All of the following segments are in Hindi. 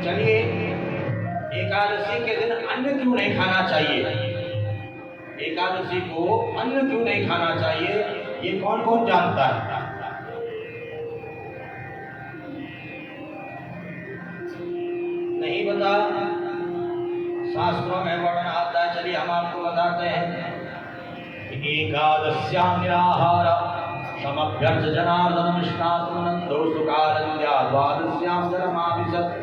चलिए एकादशी के दिन अन्न क्यों नहीं खाना चाहिए, एकादशी को अन्न क्यों नहीं खाना चाहिए, ये कौन कौन जानता है? नहीं बता, शास्त्रों में वर्णन आता है, चलिए हम आपको बताते हैं। एकादश्यां निराहार समभ्यर्च जनार्दनम स्नातु नंदो सुकारंद्या द्वादश्यां जलमाभिषत।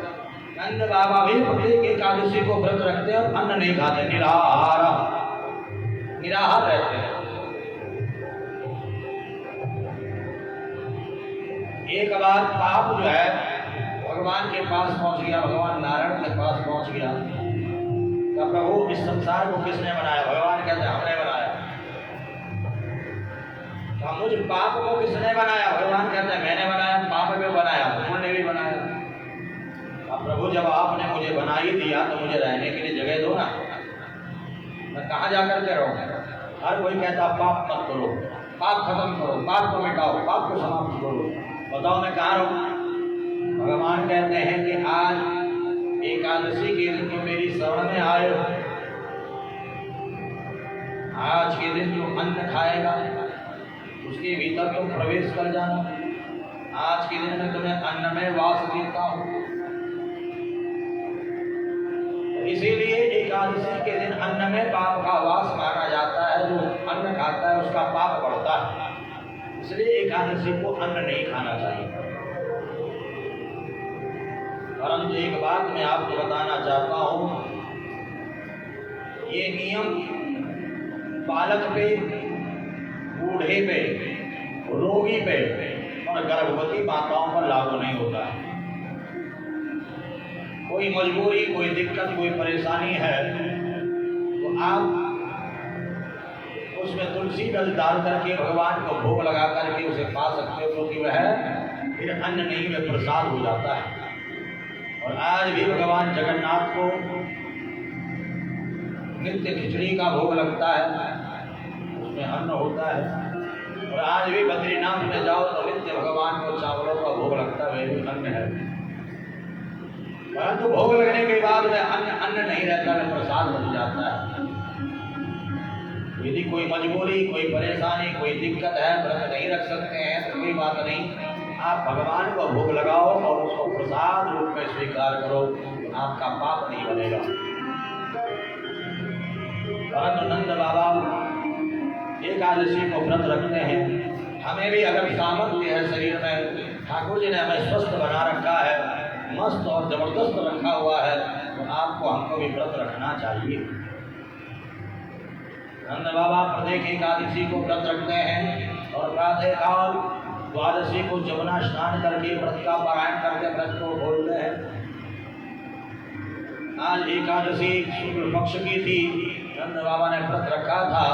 नंद बाबा भी प्रत्येक एकादशी को व्रत रखते हैं और अन्न नहीं खाते, निराहार निराहार रहते हैं। एक बार पाप जो है भगवान के पास पहुंच गया, भगवान नारायण के पास पहुंच गया। तो प्रभु इस संसार को किसने बनाया? भगवान कहते हैं हमने बनाया। तो मुझ पाप को किसने बनाया? भगवान कहते हैं मैंने बनाया। पाप भी बनाया, पुण्य भी बनाया। अब प्रभु जब आपने मुझे बना ही दिया तो मुझे रहने के लिए जगह दो ना, मैं कहाँ जाकर के रहूँ? हर कोई कहता पाप मत करो, पाप खत्म करो, पाप को मिटाओ, पाप को समाप्त करो। बताओ मैं कहाँ रहूँ? भगवान कहते हैं कि आज एकादशी के दिन जो मेरी शरण में आए, आज के दिन जो अन्न खाएगा उसके भीतर तुम प्रवेश कर जाना। आज के दिन मैं तुम्हें अन्न में वास देता हूँ। इसीलिए एकादशी के दिन अन्न में पाप का वास माना जाता है। जो अन्न खाता है उसका पाप बढ़ता है, इसलिए एकादशी को अन्न नहीं खाना चाहिए। परंतु एक बात मैं आपको बताना चाहता हूँ, ये नियम बालक पे, बूढ़े पे, रोगी पे और गर्भवती माताओं पर लागू नहीं होता है। कोई मजबूरी, कोई दिक्कत, कोई परेशानी है तो आप उसमें तुलसी दल डाल करके भगवान को भोग लगा करके उसे खा सकते हो, क्योंकि वह फिर अन्न नहीं में प्रसाद हो जाता है। और आज भी भगवान जगन्नाथ को नित्य खिचड़ी का भोग लगता है, उसमें अन्न होता है। और आज भी बद्रीनाथ में जाओ तो नित्य भगवान को चावलों का भोग लगता है, वह भी अन्न है। परंतु भोग लगने के बाद में अन्न नहीं रहता, वह प्रसाद बन जाता है। यदि कोई मजबूरी, कोई परेशानी, कोई दिक्कत है, व्रत नहीं रख सकते हैं तो कोई बात नहीं, आप भगवान को भोग लगाओ और उसको प्रसाद रूप में स्वीकार करो, आपका पाप नहीं बनेगा। परंतु नंद बाबा एकादशी को व्रत रखते हैं। हमें भी अगर सामर्थ्य है शरीर में, ठाकुर जी ने हमें स्वस्थ बना रखा है, मस्त और जबरदस्त रखा हुआ है, तो आपको हमको भी व्रत रखना चाहिए। नंद बाबा प्रत्येक एकादशी को व्रत रखते हैं और प्रातः काल द्वादशी को जमुना स्नान करके व्रत का पारायण करके व्रत को खोलते हैं। आज एकादशी शुक्ल पक्ष की थी, नंद बाबा ने व्रत रखा था।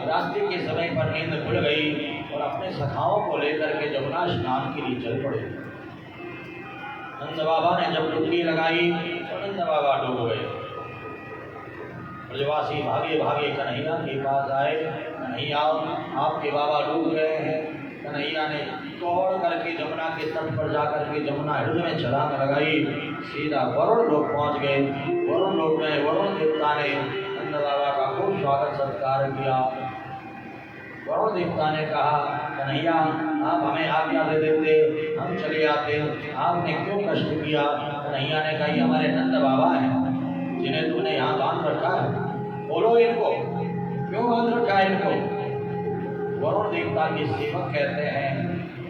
रात्रि के समय पर नींद खुल गई और अपने सखाओं को लेकर के जमुना स्नान के लिए चल पड़े। नंद बाबा ने जब डुबकी लगाई तो नंद बाबा डूब गए। ब्रजवासी भागे भागे कन्हैया के पास आए, कन्हैया आपके बाबा डूब गए हैं। कन्हैया ने दौड़ करके जमुना के तट पर जाकर के जमुना हृदय में छलांग लगाई, सीधा वरुण लोक पहुंच गए। वरुण लोक में वरुण देवता ने नंद बाबा का खूब स्वागत सत्कार किया। वरुण देवता ने कहा कन्हैया आप हमें आज्ञा दे देते, हम चले आते, आपने क्यों कष्ट किया? कन्हैया ने कहा हमारे नंद बाबा हैं जिन्हें तुमने यहाँ बांध रखा है, बोलो इनको क्यों बांध रखा है इनको? वरुण देवता के सेवक कहते हैं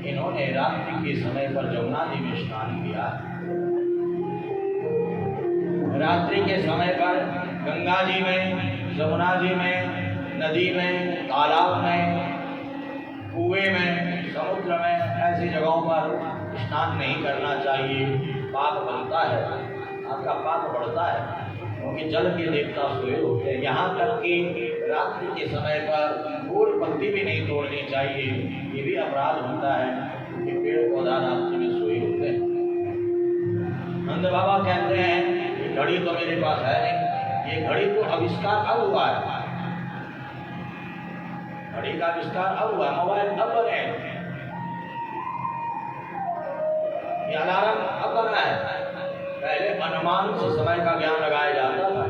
इन्होंने रात्रि के समय पर जमुना जी में स्नान किया। रात्रि के समय पर गंगा जी में, जमुना जी में, नदी में, तालाब में, कुएं में, समुद्र में, ऐसी जगहों पर स्नान नहीं करना चाहिए। पाप बनता है, आपका पाप बढ़ता है, क्योंकि जल के देवता सोए होते हैं। यहाँ तक कि रात्रि के समय पर फूल पत्ती भी नहीं तोड़नी चाहिए, ये भी अपराध होता है, क्योंकि पेड़ पौधा रात्रि में सोए होते हैं। नंद बाबा कहते हैं ये घड़ी तो मेरे पास है नहीं, ये घड़ी तो आविष्कार अब हुआ है, घड़ी का आविष्कार अब हुआ, मोबाइल अब बने, ये अलार्म अब बना है, पहले अनुमान से समय का ज्ञान लगाया जाता था।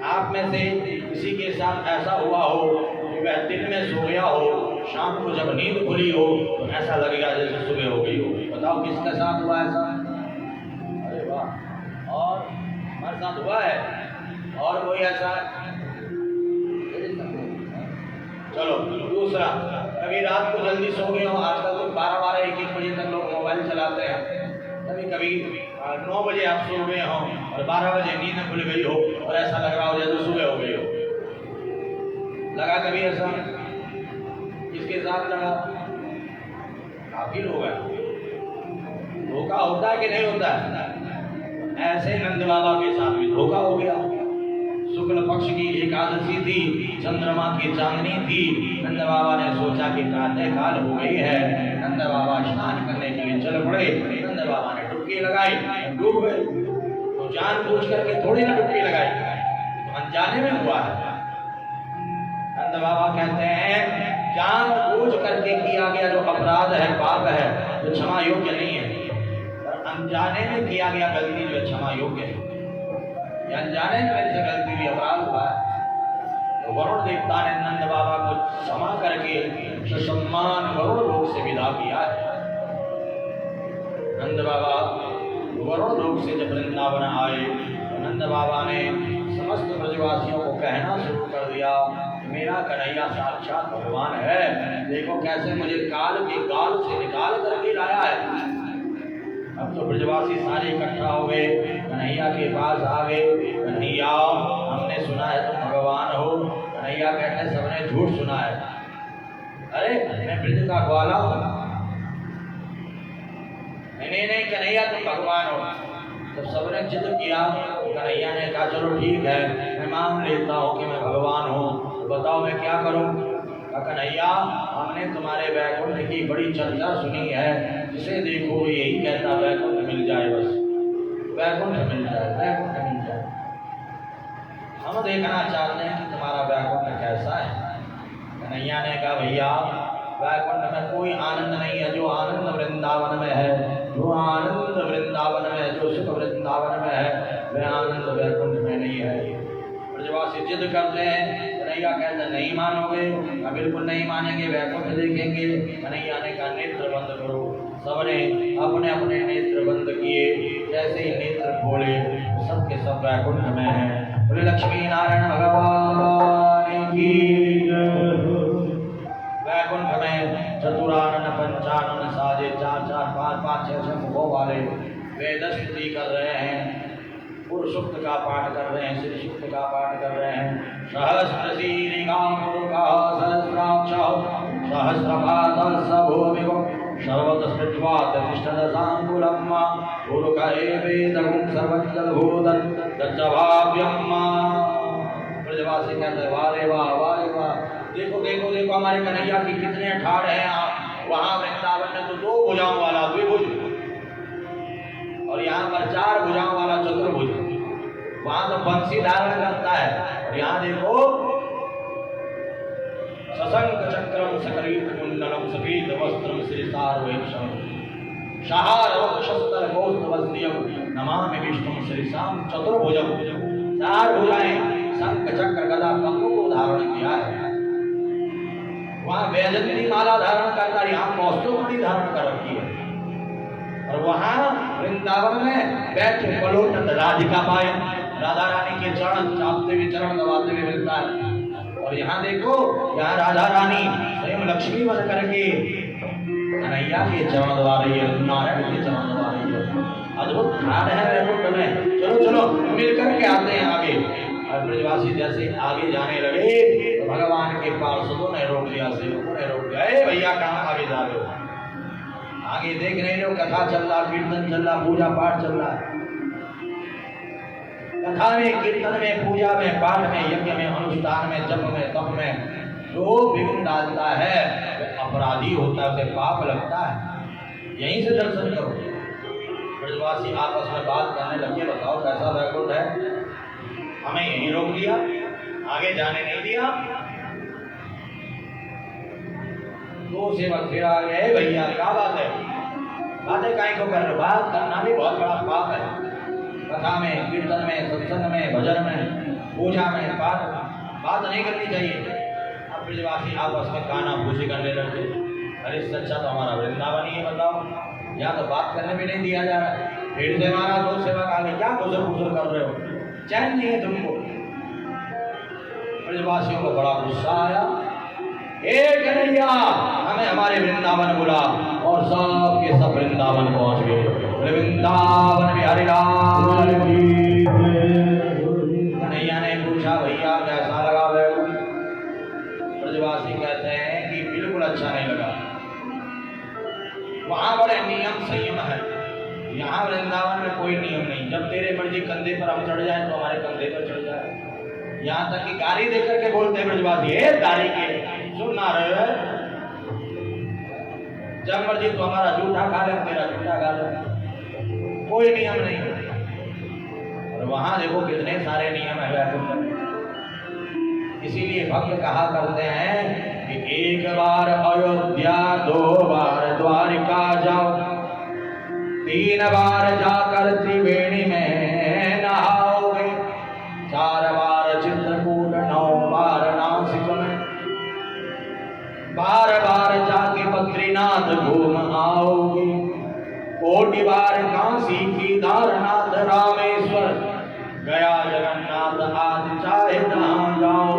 आप में से किसी के साथ ऐसा हुआ हो कि वह दिन में सो गया हो, शाम को जब नींद खुली हो तो ऐसा लगेगा जैसे सुबह हो गई हो। बताओ किसके साथ हुआ ऐसा? अरे वाह, और हमारे साथ हुआ है। और कोई ऐसा? चलो दूसरा, कभी रात को जल्दी सो गए हो, आजकल तो 12-12, 1-1 बजे तक लोग मोबाइल चलाते हैं। कभी कभी 9 बजे आप सो गए हो और 12 बजे नींद खुल गई हो और ऐसा लग रहा हो जैसे सुबह हो गई हो। लगा कभी ऐसा? किसके साथ लगा? काफी लोग हैं। धोखा होता है कि नहीं होता है? ऐसे नंद बाबा के साथ भी धोखा हो गया। शुक्ल पक्ष की एकादशी थी, चंद्रमा की चांदनी थी। नंद बाबा ने सोचा कि प्रातः काल हो गई है, नंद बाबा स्नान करने के लिए चल पड़े। नंद बाबा ने डुबकी लगाई, डूब गए। तो जानबूझ करके थोड़ी ना डुबकी लगाई, तो अनजाने में हुआ है। नंद बाबा कहते हैं जानबूझ करके किया गया जो अपराध है, पाप है, तो क्षमा योग्य नहीं है। और अनजाने में किया गया गलती जो क्षमा योग्य है। अनजाने में मेरे से गलती भी अपराध हुआ है, तो वरुण देवता ने नंद बाबा को क्षमा करके ससम्मान वरुण लोक से विदा किया है। नंद बाबा वरुण लोक से जब वृंदावन आए तो नंद बाबा ने समस्त ब्रजवासियों को कहना शुरू कर दिया, मेरा कन्हैया साक्षात भगवान है। देखो कैसे मुझे काल के गाल से निकाल करके लाया है। अब तो ब्रजवासी सारे इकट्ठा हो गए, कन्हैया के पास आ गए। कन्हैया, हमने सुना है तुम भगवान हो। कन्हैया कहते सबने झूठ सुना है। अरे मैं ब्रज का ग्वाला हूँ। नहीं कन्हैया तुम भगवान हो। जब सबने जिद किया, कन्हैया ने कहा चलो ठीक है, मैं मान लेता हूँ कि मैं भगवान हूँ। तो बताओ मैं क्या करूँ? कन्हैया, हमने तुम्हारे वैकुंठ की बड़ी चर्चा सुनी है, जिसे देखो यही कहता वैकुंठ मिल जाए, बस वैकुंठ मिल जाए, वैकुंठ मिल जाए। हम देखना चाहते हैं कि तुम्हारा वैकुंठ कैसा है। कन्हैया ने कहा भैया वैकुंठ में कोई आनंद नहीं है, जो आनंद वृंदावन में है, जो आनंद वृंदावन में है, जो सुख वृंदावन में है, वह आनंद वैकुंठ में नहीं है। ब्रजवासी जिद करते हैं, कन्हैया कहते नहीं मानोगे? बिल्कुल नहीं मानेंगे, वैकुंठ देखेंगे। कन्हैया ने कहा नेत्र बंद करो। सबने अपने अपने नेत्र बंद किए। जैसे ही नेत्र खोले सबके सब वैकुंठ में है। बोले लक्ष्मी नारायण भगवान की। वैकुंठ में चतुरानन पंचानन साजे 4-4, 5-5, 6-6 मुखों वाले वेद स्तुति कर रहे हैं, सूक्त का पाठ कर रहे हैं, श्री सूक्त का पाठ कर रहे हैं। सहस्रशीलिका मुरुका सहस्राक्ष सहस्रपाद सभूमिको सर्वत स्मृत्वा तिष्ठदशांगुलम् उरुकरे वेदगुं सर्वजलभूतं तच्चभाव्यम्। ब्रजवासी कहते हैं वाह रे वाह, वाह रे वाह। देखो देखो देखो हमारे कन्हैया की कितने ठाड़ हैं। वहाँ वृंदावन में तो 2 भुजाओं वाला द्विभुज, और यहाँ पर 4 भुजाओं वाला चतुर्भुज। वहां तो बंसी धारण करता है, और यहाँ देखो सशंक चक्रम सकरीत कुंडलम सफेद वस्त्रम श्रीसारवेक्षम शहार वक्षस्थल कौस्तुभस्त्रियम नमामि विष्णुं श्रीशाम चतुर्भुजम। 4 भुजाएं शंख चक्र गदा पद्म को धारण किया है। वहां वैजयंती माला धारण करता है, यहाँ कौस्तुभमणि धारण कर रखी है। और वहां वृंदावन में बैठे पलोटन राधिका पायन, राधा रानी के चरण चापते हुए, चरण दबाते हुए मिलता है। और यहाँ देखो, यहाँ राधा रानी स्वयं लक्ष्मी बन करके कन्हैया के चरण दबा रही है, नारायण के चरण दबा रही है। अद्भुत घाट है वैकुंठ में। चलो चलो मिल करके आते हैं आगे। और ब्रजवासी जैसे आगे जाने लगे तो भगवान के पार्षदों ने रोक लिया, सेवकों ने रोक लिया। ए भैया कहाँ आगे जा रहे हो? आगे देख रहे हो कथा चल रहा, कीर्तन चल रहा, पूजा पाठ चल रहा है। कथा में, कीर्तन में, पूजा में, पाठ में, यज्ञ में, अनुष्ठान में, जप में, तप में जो विघ्न डालता है वह अपराधी होता है, उसे पाप लगता है। यहीं से दर्शन करो। ब्रजवासी आपस में बात करने लगे, बताओ कैसा वैकुंठ है? हमें यहीं रोक दिया, आगे जाने नहीं दिया। 2 सेवक फिर आ गए, भैया क्या बात है? बातें काहे को कर रहे हो? बात करना भी बहुत बड़ा पाप है। कथा में, कीर्तन में, सत्संग में, भजन में, पूजा में बात नहीं करनी चाहिए। अब ब्रजवासी आपस में काना भूसी करने लगते। अरे सच्चा तो हमारा वृंदावन ही है, बताओ, यहाँ तो बात करने भी नहीं दिया जा रहा। भीड़ से मारा दो सेवक आगे, क्या गुजर गुजर कर रहे हो, चैन नहीं है तुमको। ब्रजवासियों को बड़ा गुस्सा आया। एक कन्हैया हमें हमारे वृंदावन बुला, और सब के सब वृंदावन पहुंच गए। वृंदावन बिहारी लाल की। कन्हैया ने पूछा भैया कैसा लगा वेणु? ब्रजवासी कहते हैं कि बिल्कुल अच्छा नहीं लगा। वहां बड़े नियम संयम है, यहाँ वृंदावन में कोई नियम नहीं। जब तेरे मर्जी कंधे पर हम चढ़ जाए तो हमारे कंधे पर चढ़ जाए। यहाँ तक कि गाली देकर के बोलते हैं ब्रजवासी, गाली के सुनना रहे, जब मर्जी तो हमारा जूठा खा ले, तेरा जूठा खा ले, कोई नियम नहीं। और वहां देखो कितने सारे नियम है वैकुंठ में। इसीलिए भक्त कहा करते हैं कि एक बार अयोध्या, 2 बार द्वारिका जाओ, 3 बार जाकर त्रिवेणी में नहाओगे, 4 बार चित्रकूट, 9 बार नासिक में, 12 बार जाके बद्रीनाथ घूम आओगे, 1 बार काशी, केदारनाथ, रामेश्वर, गया, जगन्नाथ आदि चाहे जहां जाओ,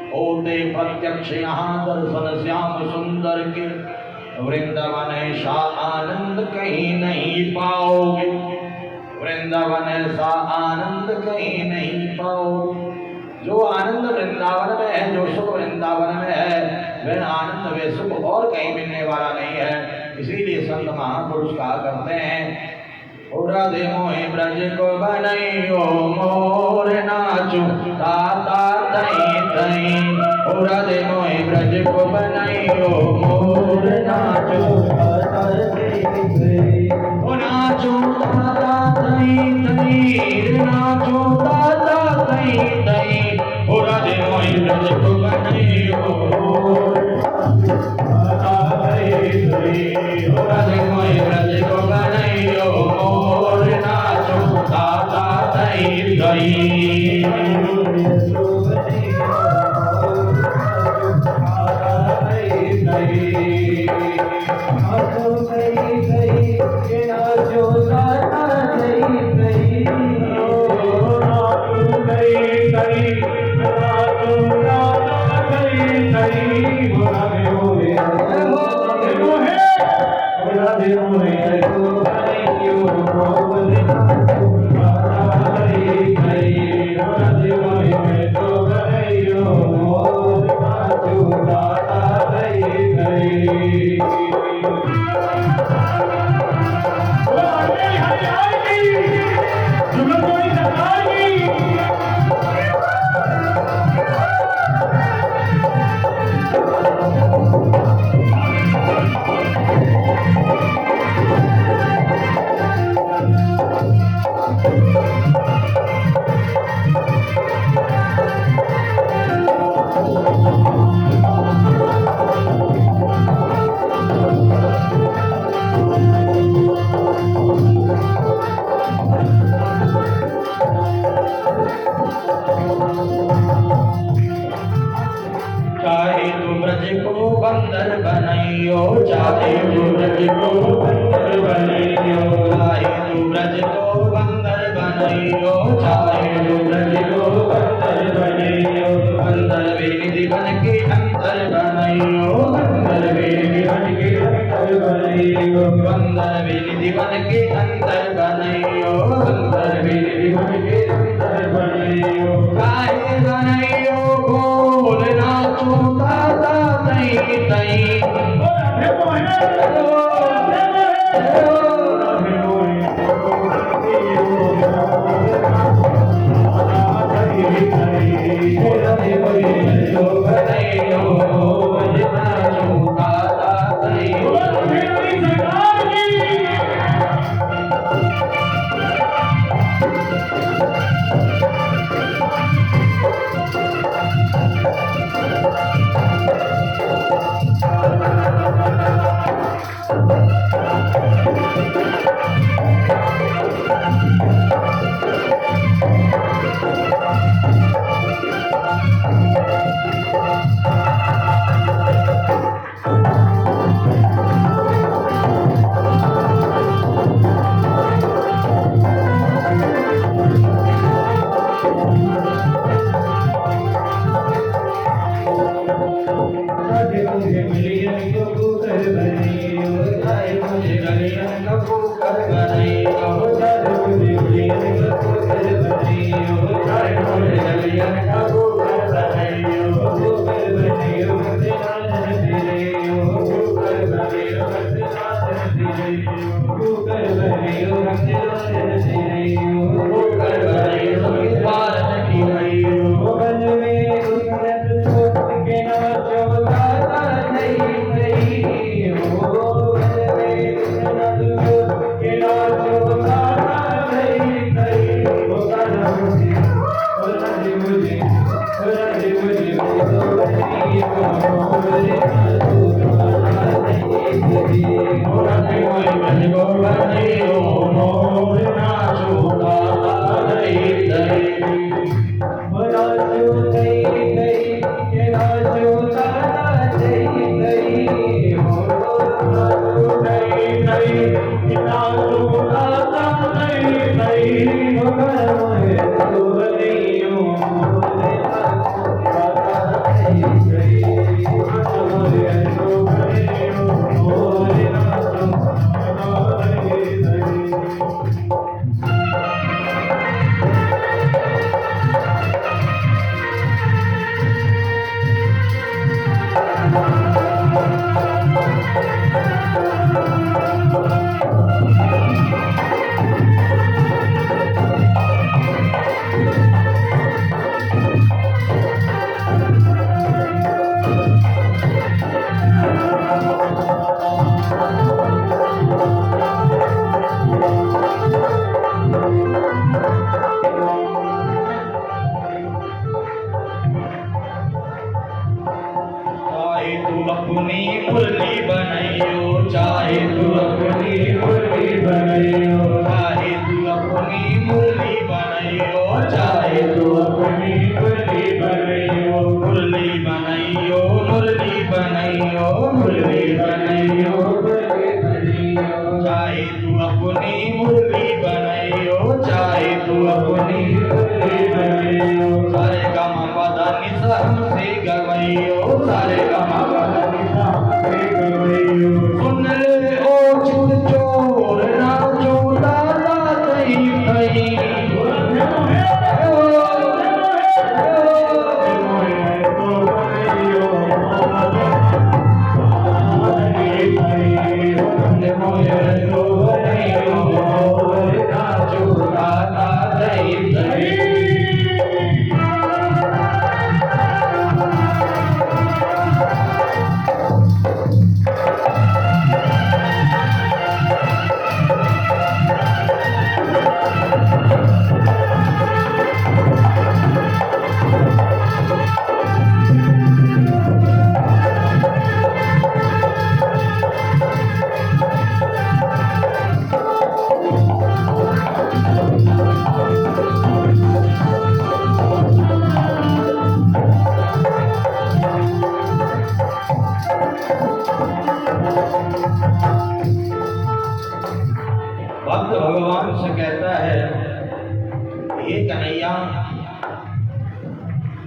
होते प्रत्यक्ष यहाँ दर्शन श्याम सुंदर के। वृंदावन ऐसा आनंद कहीं नहीं पाओगे, वृंदावन ऐसा आनंद कहीं नहीं पाओगे। जो आनंद वृंदावन में है, जो सुख वृंदावन में है, वह आनंद वे सुख और कहीं मिलने वाला नहीं है। इसीलिए संत महापुरुष कहा करते हैं, राधे मोहे ब्रज को बनैयो मोर नाचू ताता तई तई। राधे मोहे ब्रज को बनैयो मोर नाचू ताता तई तई। नाचू ताता तई तई, नाचू ताता तई तई। राधे मोहे ब्रज को बनैयो मोर ताता तई तई। राधे मोहे ब्रज को बनैयो मोर नाचू ताता तई तई। चाहे तू ब्रज को बंदर बनैयो, चाहे तू ब्रज को बंदर बनैयो, चाहे तू ब्रज को बंदर बनैयो, चाहे तू ब्रज को बंदर बनैयो। बंदर वेदी बन के अंतर बनैयो, बंदर वेदी बन के अंतर बनैयो, बंदर वेदी बन के अंतर बनैयो, बंदर वेदी बन के अंतर बनैयो। काहे बनैयो बोल नाचू ताता तई तई।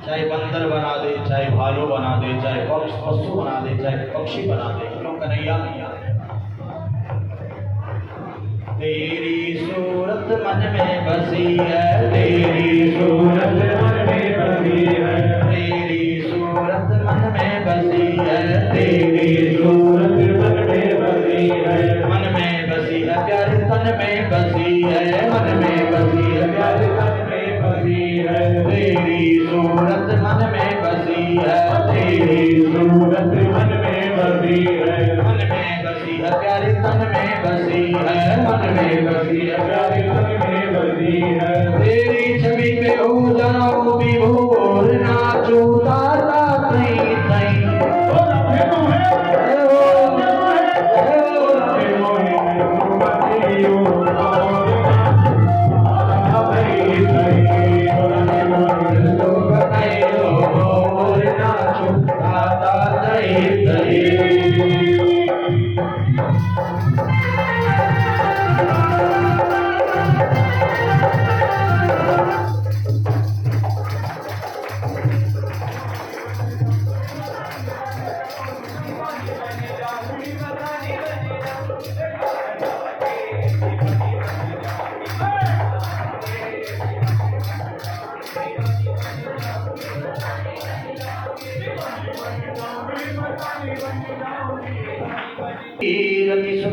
चाहे बंदर बना दे, चाहे भालू बना दे, चाहे पशु बना दे, चाहे पक्षी बना दे, क्यों कन्हैया? तेरी सूरत मन में बसी है, तेरी सूरत मन में बसी है, तेरी सूरत मन में बसी है, तेरी सूरत मन में बसी है, मन में बसी है प्यारे तन में बसी है, मन में बसी है प्यारे तन में बसी है, तेरी सूरत मन में बसी है, तेरी सूरत मन में बसी है, मन में बसी है प्यारे तन में बसी है, मन में बसी है प्यारे तन में बसी है, तेरी छवि पे हो जाओ विभोर नाचो ताता तई तई,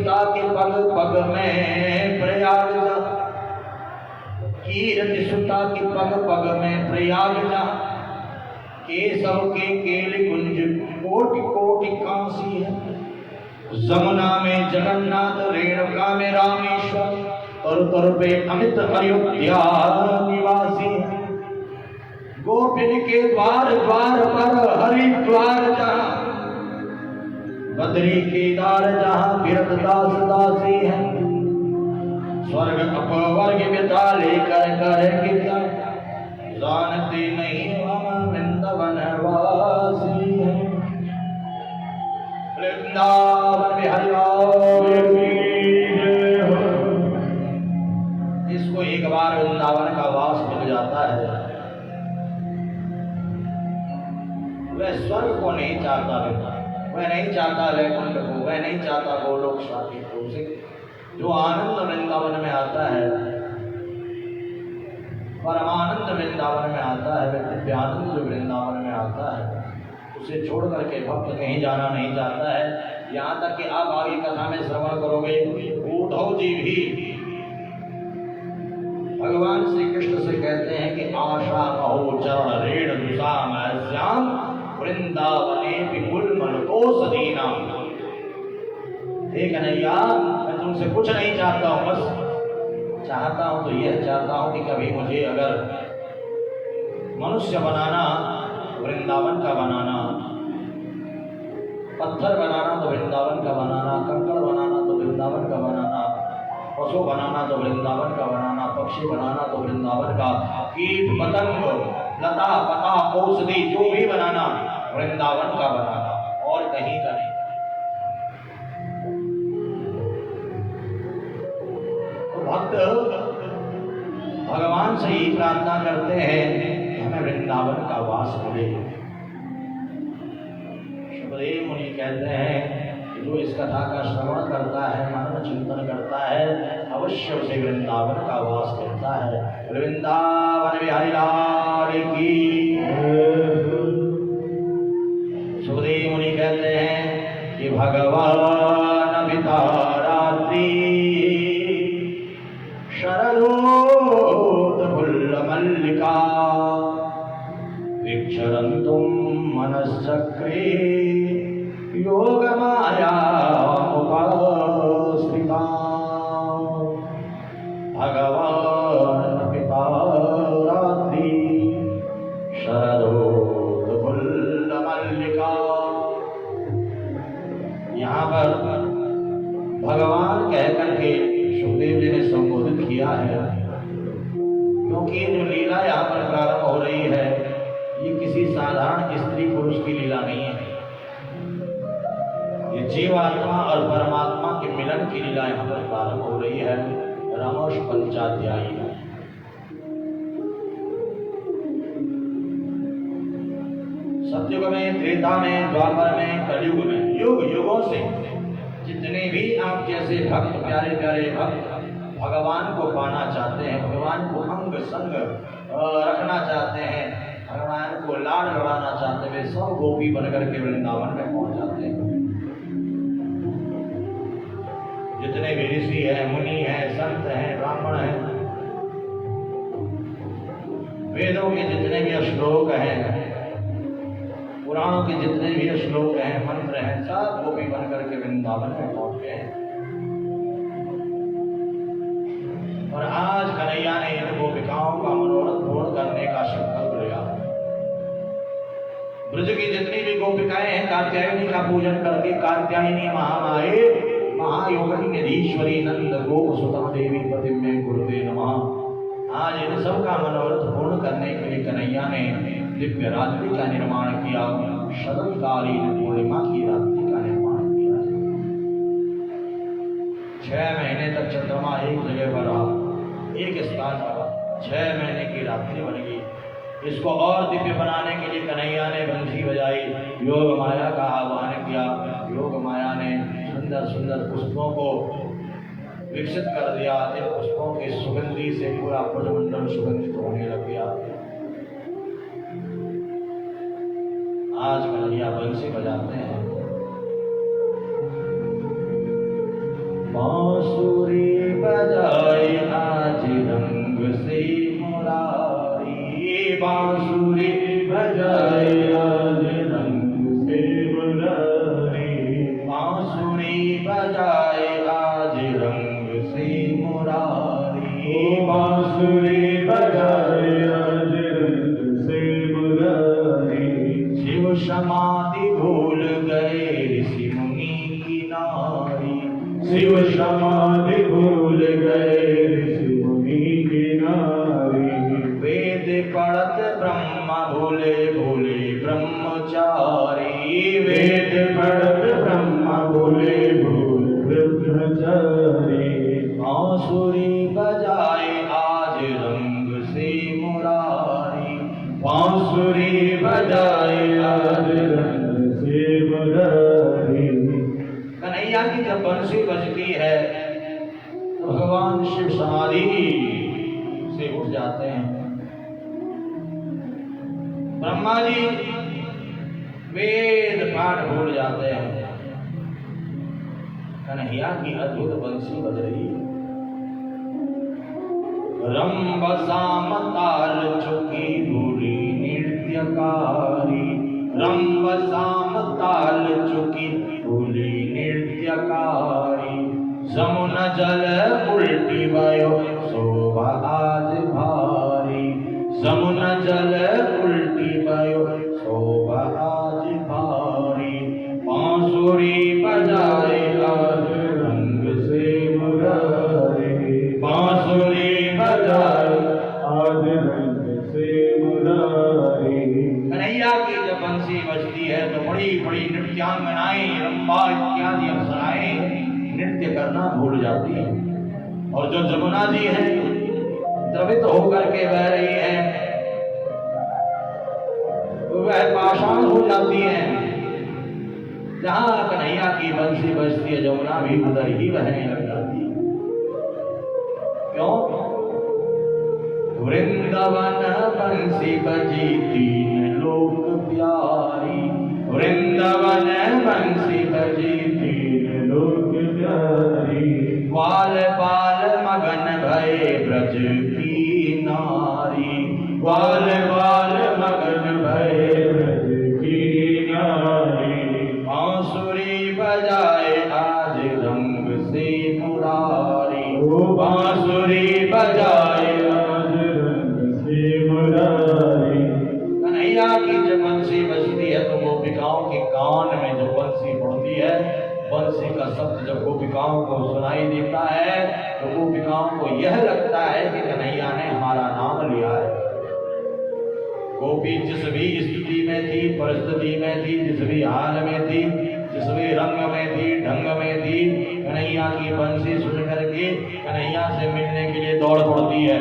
सुता के पग पग में प्रयाग जा, कीरति सुता के पग पग में प्रयाग जा, केशव के केल कुंज कोटि कोटि काशी है, जमुना में जगन्नाथ, रेणुका में रामेश्वर, तर तर पे अमित अयोध्या निवासी, गोपिन के द्वार द्वार पर हरिद्वार जहाँ, बद्री केदार जहाँ विरत दास दासी है, स्वर्ग अपवर्ग विदा लेकर करेंगे क्या, जानते नहीं हम वृंदावन वासी है। वृंदावन बिहारी इसको एक बार वृंदावन का वास मिल जाता है, वह स्वर्ग को नहीं चाहता, वह नहीं चाहता वैकुंठ को, वह नहीं चाहता गोलोक शांति को। उसे जो आनंद वृंदावन में आता है, परमानंद वृंदावन में आता है, वह दिव्यानंद जो वृंदावन में आता है, उसे छोड़ करके भक्त कहीं जाना नहीं चाहता है। यहाँ तक कि आप आगे कथा में श्रवण करोगे, उद्धव जी भी भगवान श्री कृष्ण से कहते हैं कि आशा कहो चरण रेण दुसाम श्याम वृंदावने विपुल मलको सदीना। ठीक है नैया, मैं तुमसे कुछ नहीं चाहता हूं, बस चाहता हूं तो यह चाहता हूं कि कभी मुझे अगर मनुष्य बनाना, वृंदावन का बनाना, पत्थर बनाना तो वृंदावन का बनाना, कंकड़ बनाना तो वृंदावन का बनाना, पशु बनाना तो वृंदावन का बनाना, पक्षी बनाना तो वृंदावन का, कीट पतंग लता पता औषधि जो भी बनाना वृंदावन का बनाना, और कहीं का नहीं। तो भक्त भगवान से ही प्रार्थना करते हैं हमें वृंदावन का वास मिले। शुभदेव मुनि कहते हैं जो इस कथा का श्रवण करता है, मनन चिंतन करता है, अवश्य उसे वृंदावन का वास मिलता है। वृंदावन बिहारी लाल की। सुखदेव मुनि कहते हैं कि भगवान पिता रात्रि शरदोत फुल्ल मल्लिका विक्षरन्तुम मनश्चक्रे योग माया उपास्थिता। भगवान पिता रात्रि शरदोत फुल्ल मल्लिका। यहाँ पर भगवान कहकर के सुखदेव जी ने संबोधित किया है, क्योंकि जो लीला यहाँ पर प्रारंभ हो रही है ये किसी साधारण स्त्री पुरुष की लीला नहीं है, ये जीवात्मा और परमात्मा के मिलन की लीला यहाँ पर प्रारंभ हो रही है। रमोष पंचाध्यायी है। सतयुग में, त्रेता में, द्वापर में, कलयुग में, युग युगों से जितने भी आप जैसे भक्त, प्यारे प्यारे भक्त भगवान को पाना चाहते हैं, भगवान को अंग संग रखना चाहते हैं, भगवान को लाड लड़ाना चाहते हैं, वे सब गोपी बनकर के वृंदावन में पहुंच जाते हैं। जितने भी ऋषि हैं, मुनि हैं, संत हैं, ब्राह्मण हैं, वेदों के जितने भी श्लोक हैं, पुराणों के जितने भी श्लोक हैं, मंत्र हैं, सब गोपी बनकर के वृंदावन में पहुंच गए हैं। और आज कन्हैया ने इन गोपिकाओं का मनोरथ पूर्ण करने का संकल्प लिया। ब्रज की जितनी भी गोपिकाएं हैं, कात्यायनी का पूजन करके, कात्यायनी महामाये महायोगिनी निधीश्वरी नंद गोप सुतम देवी पति में गुरुदेव नमः। आज इन सब का मनोरथ पूर्ण करने के लिए कन्हैया ने दिव्य रात्रि का निर्माण किया, शरदकालीन पूर्णिमा की रात्रि का निर्माण किया। 6 महीने तक चंद्रमा एक जगह पर रहा, एक स्थान पर, 6 महीने की रात्रि बन गई। इसको और दिव्य बनाने के लिए कन्हैया ने बंसी बजाई, योग माया का आह्वान किया। योग माया ने सुंदर सुंदर पुष्पों को विकसित कर दिया। इन पुष्पों की सुगंधी से पूरा ब्रजमंडल सुगंधित होने लग गया। आज कन्हैया बंसी बजाते हैं, बांसुरी बजाए आज रंग से मुरारी, बांसुरी बजाए आज रंग से मुरारी, बांसुरी बजाए आज रंग से मुरारी, बांसुरी बजाए आज रंग से मुरारी। शिव समाधि भूल गए ऋषि मुनि की नारी, शिव समाधि भूल गए ऋषि मुनि की नारी। वेद पढ़त ब्रह्मा भूले भूले ब्रह्मचारी, वेद पढ़त ब्रह्मा भूले भूले ब्रह्मचारी। बांसुरी बजाए आज रंग से मुरारी, बांसुरी बजाए आज रंग से मुरारी। कन्हैया की जब बंसी बजती है तो भगवान शिव समाधि से उठ जाते हैं। ब्रह्मा जी वेद पाठ भूल जाते हैं। कन्हैया की अद्भुत बंसी बज रही है। रंब साम ताल चुकी भूली नृत्यकारी, रंब साम ताल चुकी भूली नृत्यकारी। जमुना जल उल्टी भयो शोभा आज भारी, जमुना जल उल्टी भयो शोभा आज भारी। बांसुरी बजाए आज रंग से मुरारी, बांसुरी बजाए आज रंग से मुरारी। कन्हैया की जब बंसी बजती है तो बड़ी बड़ी नृत्यांगनाएं रंभा इत्यादि अप्सराएं नृत्य करना भूल जाती है। और जो जमुना जी है द्रवित होकर के बह रही है तो वह पाषाण हो जाती है। जहां कन्हैया की बंसी बजती है जमुना भी उधर ही बहने लग जाती है। क्यों? वृंदावन बंसी बजी तीन लोक प्यारी, वृंदावन बंसी बजी तीन लोक प्यारी। बाल बाल मगन भये ब्रज की नारी, बाल बाल मगन भये ब्रज की नारी। बांसुरी बजाए आज रंग से मुरारी, बांसुरी बजाए आज रंग से मुरारी। कन्हैया की जब बंसी बजती है तो गोपिकाओं के कान में जो बंसी पड़ती है, बंसी का शब्द जब गोपिकाओं को सुनाई देता है तो गोपिकाओं को यह लगता है कि कन्हैया ने हमारा नाम लिया है। गोपी जिस भी स्थिति में थी, परिस्थिति में थी, जिस भी हाल में थी, जिस भी रंग में थी, ढंग में थी, कन्हैया की बंसी सुन करके कन्हैया से मिलने के लिए दौड़ पड़ती है।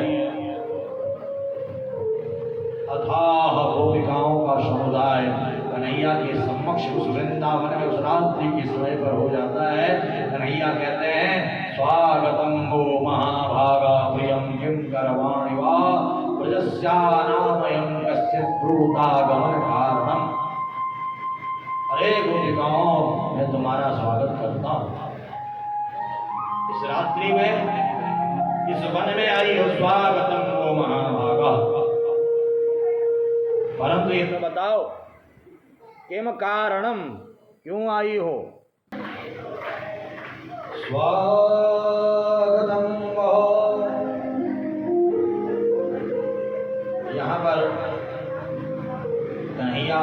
अथाह गोपिकाओं का समुदाय कन्हैया के समक्ष उस वृंदावन में उस रात्रि के समय पर हो जाता है। कन्हैया कहते हैं स्वागतम वो महाभागा प्रियम किम करवाणि वा प्रजस्यानामयं कश्चित् ब्रूतागमन कारणम। अरे गोपिकाओं, मैं तुम्हारा स्वागत करता हूँ। इस रात्रि में इस वन में आई हो, स्वागतम वो महाभागा। परंतु ये तो बताओ किम कारणम, क्यों आई हो? स्वागतम वो, यहाँ पर कन्हैया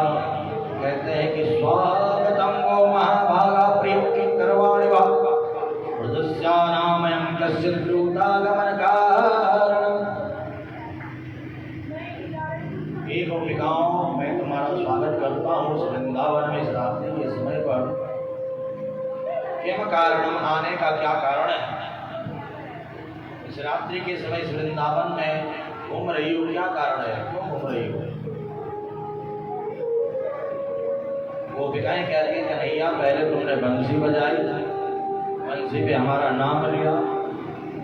कहते हैं कि स्वागतम वो महाभागा प्रियम किम करवाणि वा प्रजस्यानामयं कश्चित् ब्रूतागमन कारणम। हे गोपिकाओं, मैं तुम्हारा स्वागत करता हूँ इस वृंदावन में इस रात्रि के समय पर। किम कारणम, आने का क्या कारण है? इस रात्रि के समय इस वृंदावन में घूम रही हो, क्या कारण है? क्यों घूम रही हो? गोपिकाएं कहती हैं कन्हैया, पहले तुमने बंसी बजाई, बंसी पे हमारा नाम लिया,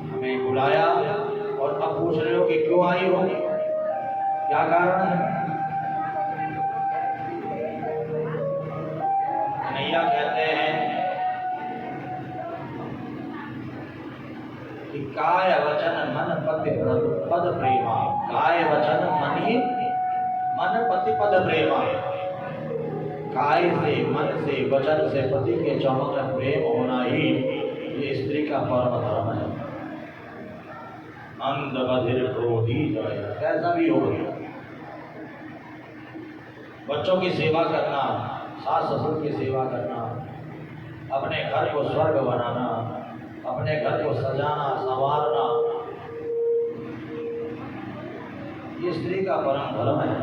हमें बुलाया, और अब पूछ रहे हो कि क्यों आई हो, क्या कारण है? कन्हैया कहते हैं काय वचन मन पति पद प्रेमा। काय वचन मन पति पद प्रेमा। काय से, मन से, वचन से पति के चरणों में प्रेम होना ही ये स्त्री का परम धर्म है। अंध बधिर क्रोधी जय, कैसा भी हो, बच्चों की सेवा करना, सास ससुर की सेवा करना, अपने घर को स्वर्ग बनाना, अपने घर को सजाना संवारना, ये स्त्री का परम धर्म है।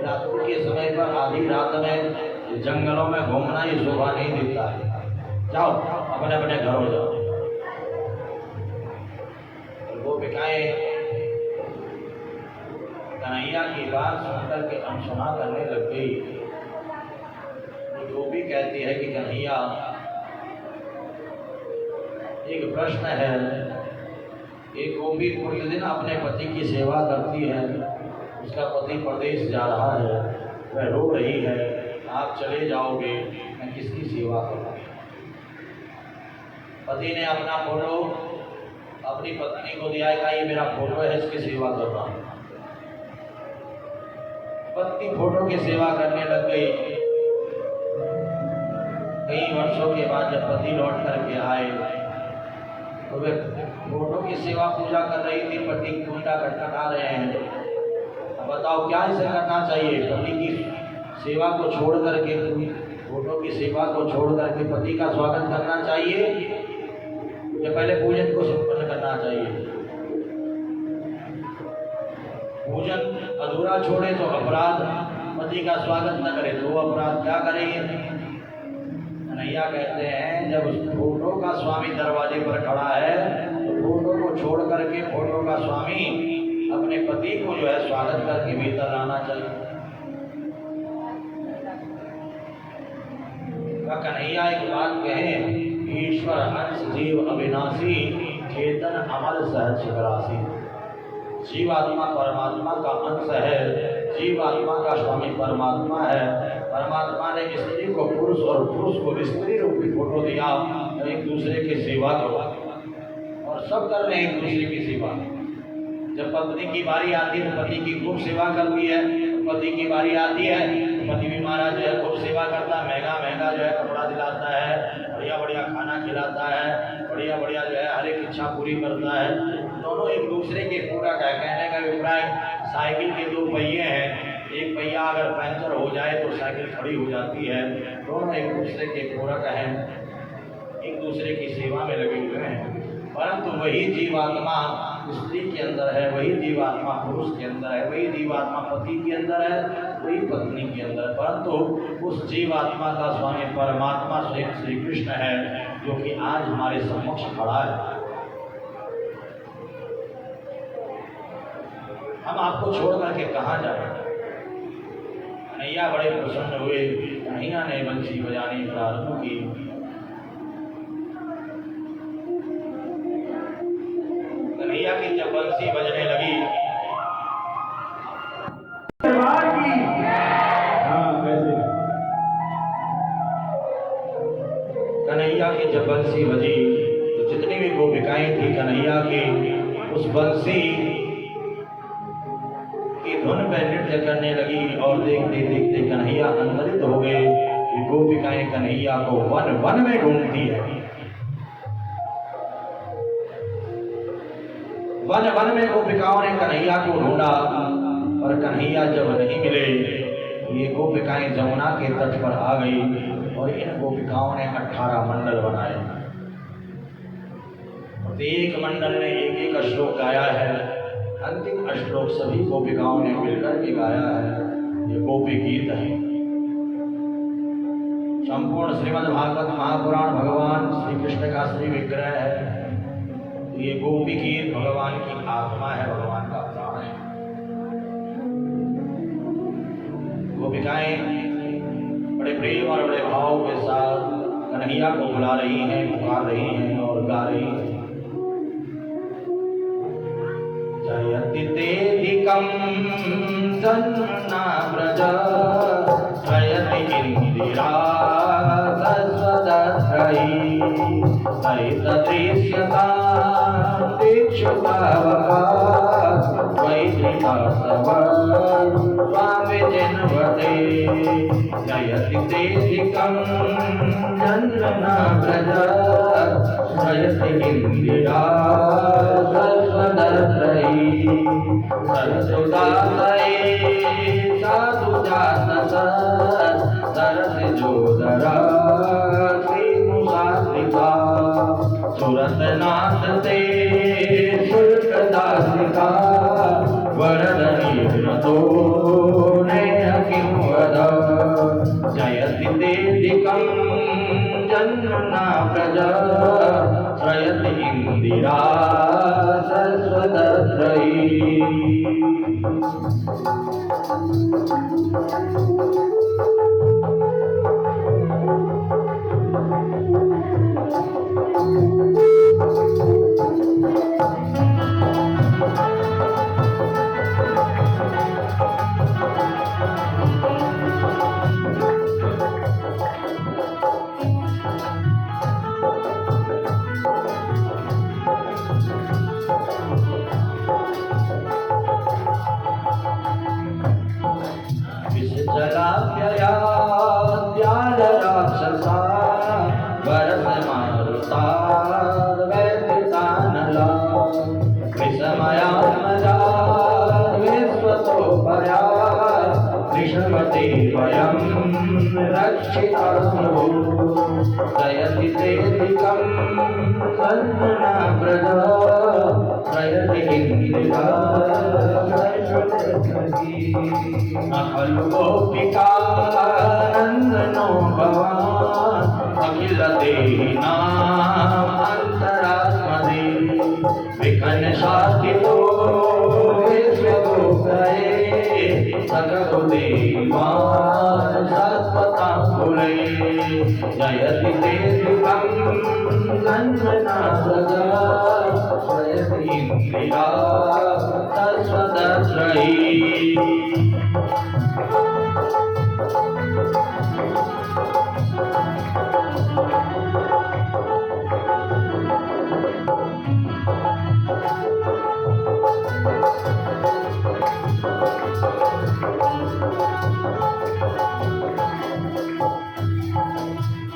रात्रि के समय पर आधी रात में जंगलों में घूमना ही शोभा नहीं देता है। जाओ अपने अपने घरों जाओ। वो गोपिकाएं कन्हैया की बात सुनकर के अनसुना करने लग गई। वो भी कहती है कि कन्हैया, एक प्रश्न है, एक गोपी पूरे दिन अपने पति की सेवा करती है, उसका पति प्रदेश जा रहा है, वह रो रही है, आप चले जाओगे, मैं किसकी सेवा करूँ? पति ने अपना फोटो अपनी पत्नी को दिया है, ये मेरा फोटो है, इसकी सेवा कर रहा हूँ। पत्नी फोटो की सेवा करने लग गई। कई वर्षों के बाद जब पति लौट करके आए तो वे फोटो की सेवा पूजा कर रही थी, पति कुंडा खटखटा रहे हैं। अब बताओ क्या इसे करना चाहिए? पति की सेवा को छोड़ करके, फोटो की सेवा को छोड़ करके पति का स्वागत करना चाहिए या पहले पूजन को संपन्न करना चाहिए? पूजन अधूरा छोड़े तो अपराध, पति का स्वागत न करे तो अपराध, क्या करेंगे? कन्हैया कहते हैं जब फोटो का स्वामी दरवाजे पर खड़ा है तो फोटो को छोड़ करके फोटो का स्वामी अपने पति को जो है स्वागत करके भीतर लाना चाहिए। कन्हैया एक बात कहे, ईश्वर अंश जीव अविनाशी, चेतन अमर सहज शिवराशि। जीवात्मा परमात्मा का अंश है, जीवात्मा का स्वामी परमात्मा है। परमात्मा ने स्त्री को पुरुष और पुरुष को स्त्री रूपी फोटो दिया, एक दूसरे की सेवा करो, और सब कर रहे हैं एक दूसरे की सेवा। जब पत्नी की बारी आती है तो पति की खूब सेवा करती है, पति की बारी आती है तो पति भी महाराज जो है खूब सेवा करता है, महंगा महंगा जो है कपड़ा दिलाता है, बढ़िया बढ़िया खाना खिलाता है, बढ़िया बढ़िया जो है हर एक इच्छा पूरी करता है। दोनों एक दूसरे के पूरक है। कहने का अभिप्राय, साइकिल के दो पहिए हैं, एक पहिया अगर पंचर हो जाए तो साइकिल खड़ी हो जाती है। दोनों एक दूसरे के पूरक हैं, एक दूसरे की सेवा में लगे हुए हैं। परंतु वही जीवात्मा स्त्री के अंदर है, वही जीवात्मा पुरुष के अंदर है, वही जीवात्मा पति के अंदर है, वही पत्नी के अंदर है। परंतु उस जीवात्मा का स्वामी परमात्मा स्वयं श्री कृष्ण है, जो कि आज हमारे समक्ष खड़ा है। हम आपको छोड़ करके कहाँ जाए? कन्हैया बड़े प्रसन्न हुए। कन्हैया ने बंसी बजानी प्रारंभ की। कन्हैया की जब बंसी बजने लगी, कन्हैया की जब बंसी बजी तो जितनी भी गोपिकाएं थी कन्हैया की उस बंसी की धुन पे नृत्य करने लगी। और देखते देखते कन्हैया अंतरित हो गए। गोपिकाएं कन्हैया को वन वन में ढूंढती है। वन वन में गोपिकाओं ने कन्हैया को ढूंढा, और कन्हैया जब नहीं मिले ये गोपिकाएं जमुना के तट पर आ गई। और इन गोपिकाओं ने 18 मंडल बनाए। एक मंडल ने एक एक श्लोक गाया है। अंतिम श्लोक सभी गोपिकाओं ने मिलकर के गाया है। ये गोपी गीत है। संपूर्ण श्रीमद् भागवत महापुराण भगवान श्री कृष्ण का श्री विग्रह है। ये गोपी गीत भगवान की आत्मा है, भगवान का प्राण है। गोपिकाएं बड़े प्रेम और बड़े भाव के साथ कन्हैया को बुला रही हैं, पुकार रही हैं और गा रही हैं। जयति तेधिकं सन्ना व्रज जयति इंदिरा सस्वदत्रयी दृश्यता दीक्षुतावका स्वामी जिन्वते जयति तेधिकं जन्मना प्रजा जयति इंदिरा सर्वदर्शयी सरसुदासये साधुजातस सरसिजोदरा श्रीमुसात्रिका सुरतनाथ ते शुल्कदासिका वरदनीर्मतो नेह किं वद जयति तेधिकं जन्मना प्रजा श्रयति इंदिरा सरस्वतत्रयी। जलाभ्ययाद्यालराक्षसा वरसमारुता वैदितानला विषमयात्मजा विश्वतोपया विषमते वयं रक्षितास्मो जयति तेधिकं जन्मना प्रजा जयति इंदिरा खलु गोपिका नंदनो भवान् अखिल देहिनां अंतरात्मदे विकन शास्त्रितो विश्वगोप्तये सकलो देवान् शाश्वताम्बुरे जयति तेधिकं जन्मना प्रजा जयति इंदिरा सरस्वतत्रयी।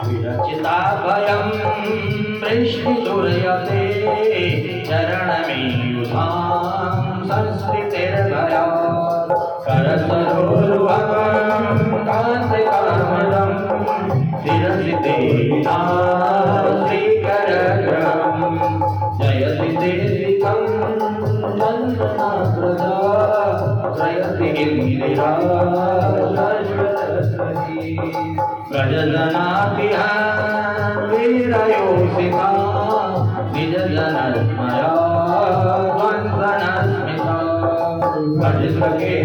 विरचिता भयं वृष्टिदुर्यते चरणमीयुधां संस्कृतिर्भया करसरोरुहं कान्तिकामदं शिरसि तेना श्रीकरग्रहं जयति तेधिकं जन्मना प्रजा जयति इंदिरा सरस्वती प्रजजनातिहा वीरयोषिता निजजनस्मया वंदनस्मिता भजसखे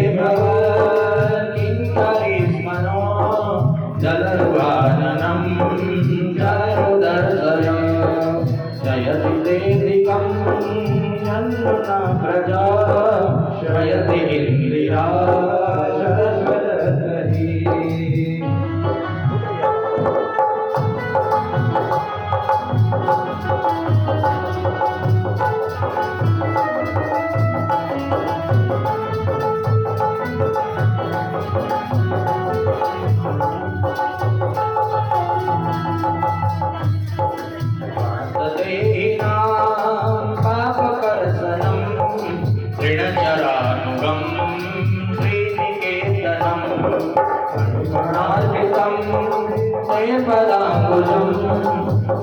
किङ्करीस्मनो जलरुहाननं जलरुदर्शय जयति तेधिकं जन्मना प्रजा श्रयति इंदिरा सरस्वती। ऋणचरानुगं श्रीनिकेतनं करुणार्पितं ते पदाम्बुजं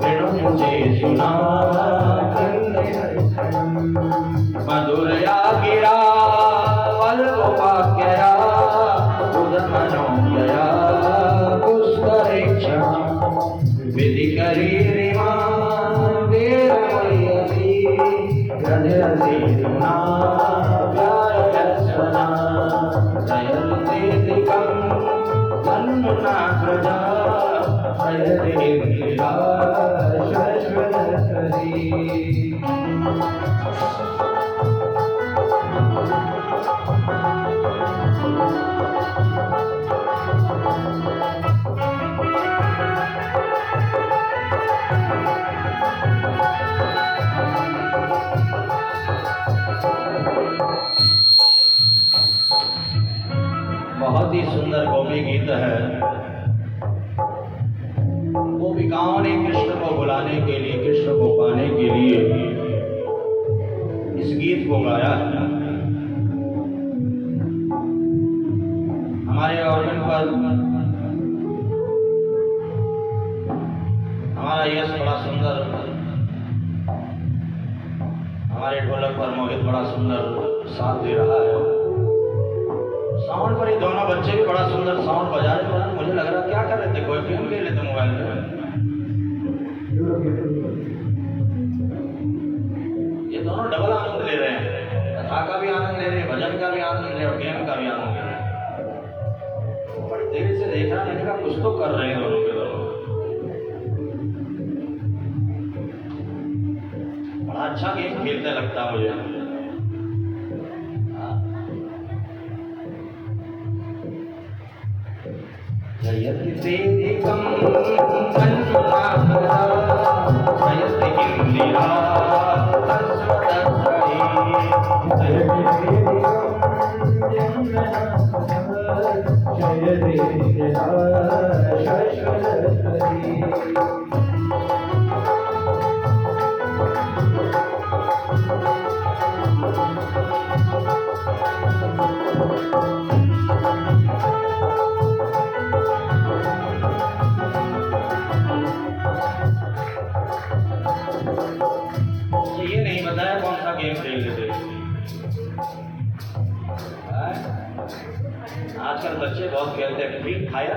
ऋणुमुचे सुना मधुरया गिरा वल्गोपाख्यया उदमनोयया पुष्करेक्षणा विधिकरीरिमा वीरमयी हृदयसेतुना व्यायस्वना जयति तेधिकं जन्मना प्रजा जयति इंदिरा सरस्वती। कोई गीत है, गोपिकाओं ने कृष्ण को बुलाने के लिए, कृष्ण को पाने के लिए इस गीत को गाया। हमारे ऑर्गन पर हमारा यश बड़ा सुंदर, हमारे ढोलक पर मोहित बड़ा सुंदर साथ दे रहा है। साउंड पर ये दोनों बच्चे भी बड़ा सुंदर साउंड बजा रहे हैं। मुझे लग रहा क्या कर रहे थे, कोई गेम खेल लेते मोबाइल में। ये दोनों डबल आनंद ले रहे हैं, कथा का भी आनंद ले रहे हैं, भजन का भी आनंद ले रहे हैं और गेम का भी आनंद ले रहे हैं। बड़ी देर से देख रहा मैंने कहा कुछ तो कर रहे हैं दोनों के दोनों। बड़ा अच्छा गेम खेलते लगता मुझे। जयति देदिकं तन्मनाभरा जयति इंदिरा तस्वदत्तये जयति इंदिरा शाश्वतये। ये नहीं बताया कौन सा गेम खेल लेते। आजकल बच्चे बहुत खेलते हैं। फ्री फायर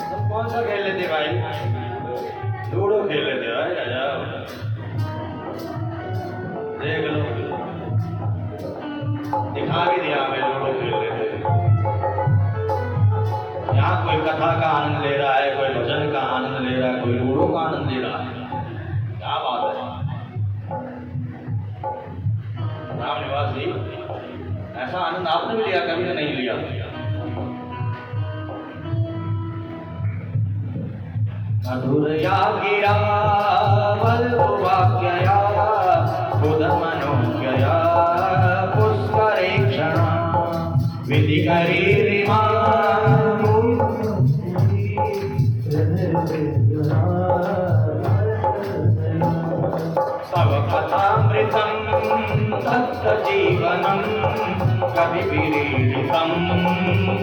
तो कौन सा खेल लेते भाई? लूडो खेल लेते भाई। देख लो, दिखा भी दिया हमें, लूडो खेल लेते। यहाँ कोई कथा का आनंद ले रहा है, कोई भजन का आनंद ले रहा है, कोई लूडो का आनंद ले रहा है। क्या बात है राम निवास जी, ऐसा आनंद आपने भी लिया कभी? नहीं लिया। मधुरया गिरा वल्लवाक्यया बुधमनोज्ञया पुष्करेक्षणा विधिकरीरिमा तव कथामृतं तत्तजीवनं कविभिरीडितं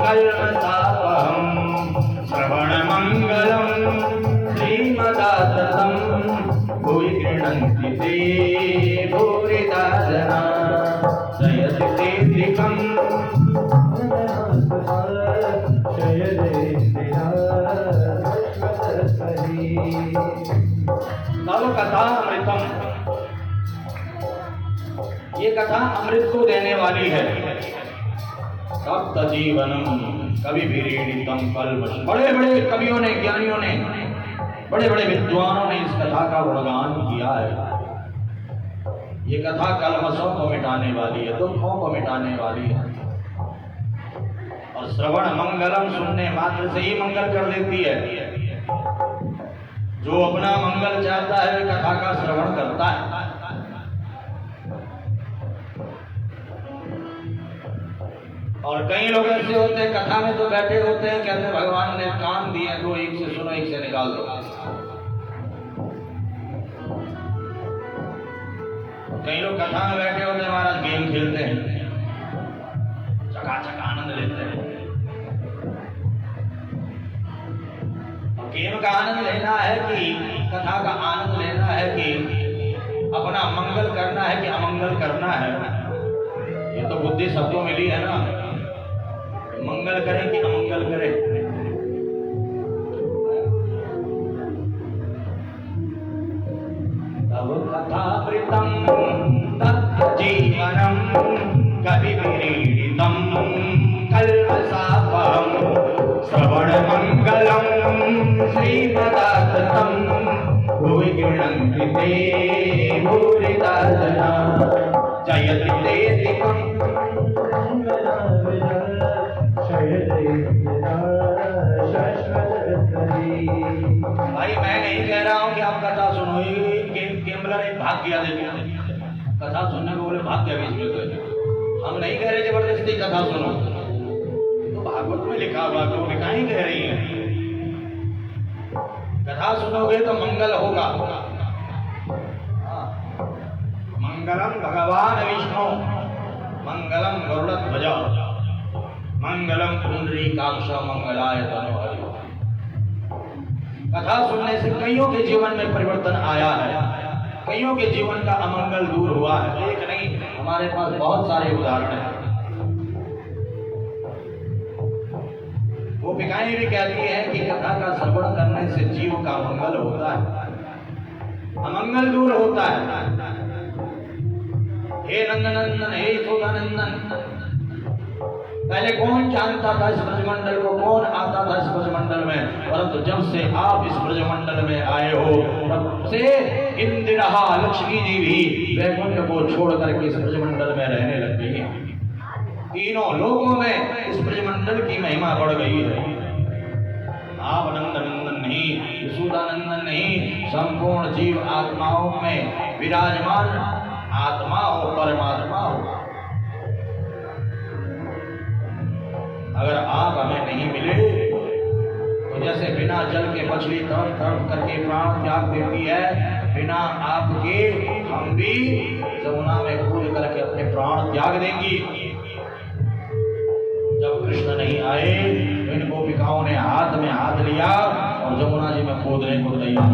कल्मषापहं श्रवणमङ्गलं श्रीमदाततं भुवि गृह्णन्ति ते भूरिदा जना। जयति तेत्रिकं तव कथा अमृतम, ये कथा अमृत को देने वाली है। तप्त जीवनम कवि विरीडितम कल्मष, बड़े बड़े कवियों ने, ज्ञानियों ने, बड़े बड़े विद्वानों ने इस कथा का गुणगान किया है। ये कथा कल्मषों को मिटाने वाली है, दुखों को मिटाने वाली है। और श्रवण मंगलम, सुनने मात्र से ही मंगल कर देती है। जो अपना मंगल चाहता है कथा का श्रवण करता है। और कई लोग ऐसे होते हैं कथा में तो बैठे होते हैं, कहते भगवान ने कान दिए तो एक से सुनो एक से निकाल दो। कई लोग कथा में बैठे होते हैं महाराज गेम खेलते हैं, चकाचक आनंद लेते हैं। गेम का आनंद लेना है कि कथा का आनंद लेना है कि अपना मंगल करना है कि अमंगल करना है? ये तो बुद्धि सबको मिली है ना, मंगल करें कि अमंगल करें। तव कथामृतं तत्जीवनं कविभिरीडितं कल्मषापहं श्रवणमङ्गलं श्रीमदाततं भुवि गृह्णन्ति ते भूरिदा जना। जयति तेत्रिकं भाई मैं नहीं कह रहा हूं कि आप कथा सुनो, केवल एक भाग गया देखो। कथा सुनने को बोले भाग गया बीच में तो हम नहीं कह रहे जबरदस्ती कथा सुनो, तो भागवत में लिखा हुआ तो लिखाई कह रही है कथा सुनोगे तो मंगल होगा। मंगलम भगवान विष्णु मंगलम गरुड़ध्वज मंगलम पुंडरीकाक्ष मंगलाय तनोहरि। कथा सुनने से कईयों के जीवन में परिवर्तन आया है, कईयों के जीवन का अमंगल दूर हुआ है। एक नहीं, हमारे पास बहुत सारे उदाहरण हैं। गोपिकाएं भी कहती हैं कि कथा का श्रवण करने से जीव का मंगल होता है, अमंगल दूर होता है। हे नंदनंदन हे यशोदानंदन, पहले कौन जानता था इस ब्रजमंडल को, कौन आता था इस ब्रजमंडल में, परंतु जब से आप इस ब्रजमंडल में आए हो तब से इंदिरा लक्ष्मी जी भी वैकुंठ को छोड़ करके इस ब्रजमंडल में रहने लग गई हैं। तीनों लोगों में इस ब्रजमंडल की महिमा बढ़ गई है। आप नंदनंदन नहीं, यशोदानंदन नहीं, संपूर्ण जीव आत्माओं में विराजमान आत्मा हो, परमात्मा हो। अगर आप हमें नहीं मिले तो जैसे बिना जल के मछली तड़प तड़प करके प्राण त्याग देती है, बिना आपके हम भी यमुना में कूद करके अपने प्राण त्याग देंगी। जब कृष्ण नहीं आए तो इन गोपिकाओं ने हाथ में हाथ लिया और यमुना जी में कूदने को तैयार।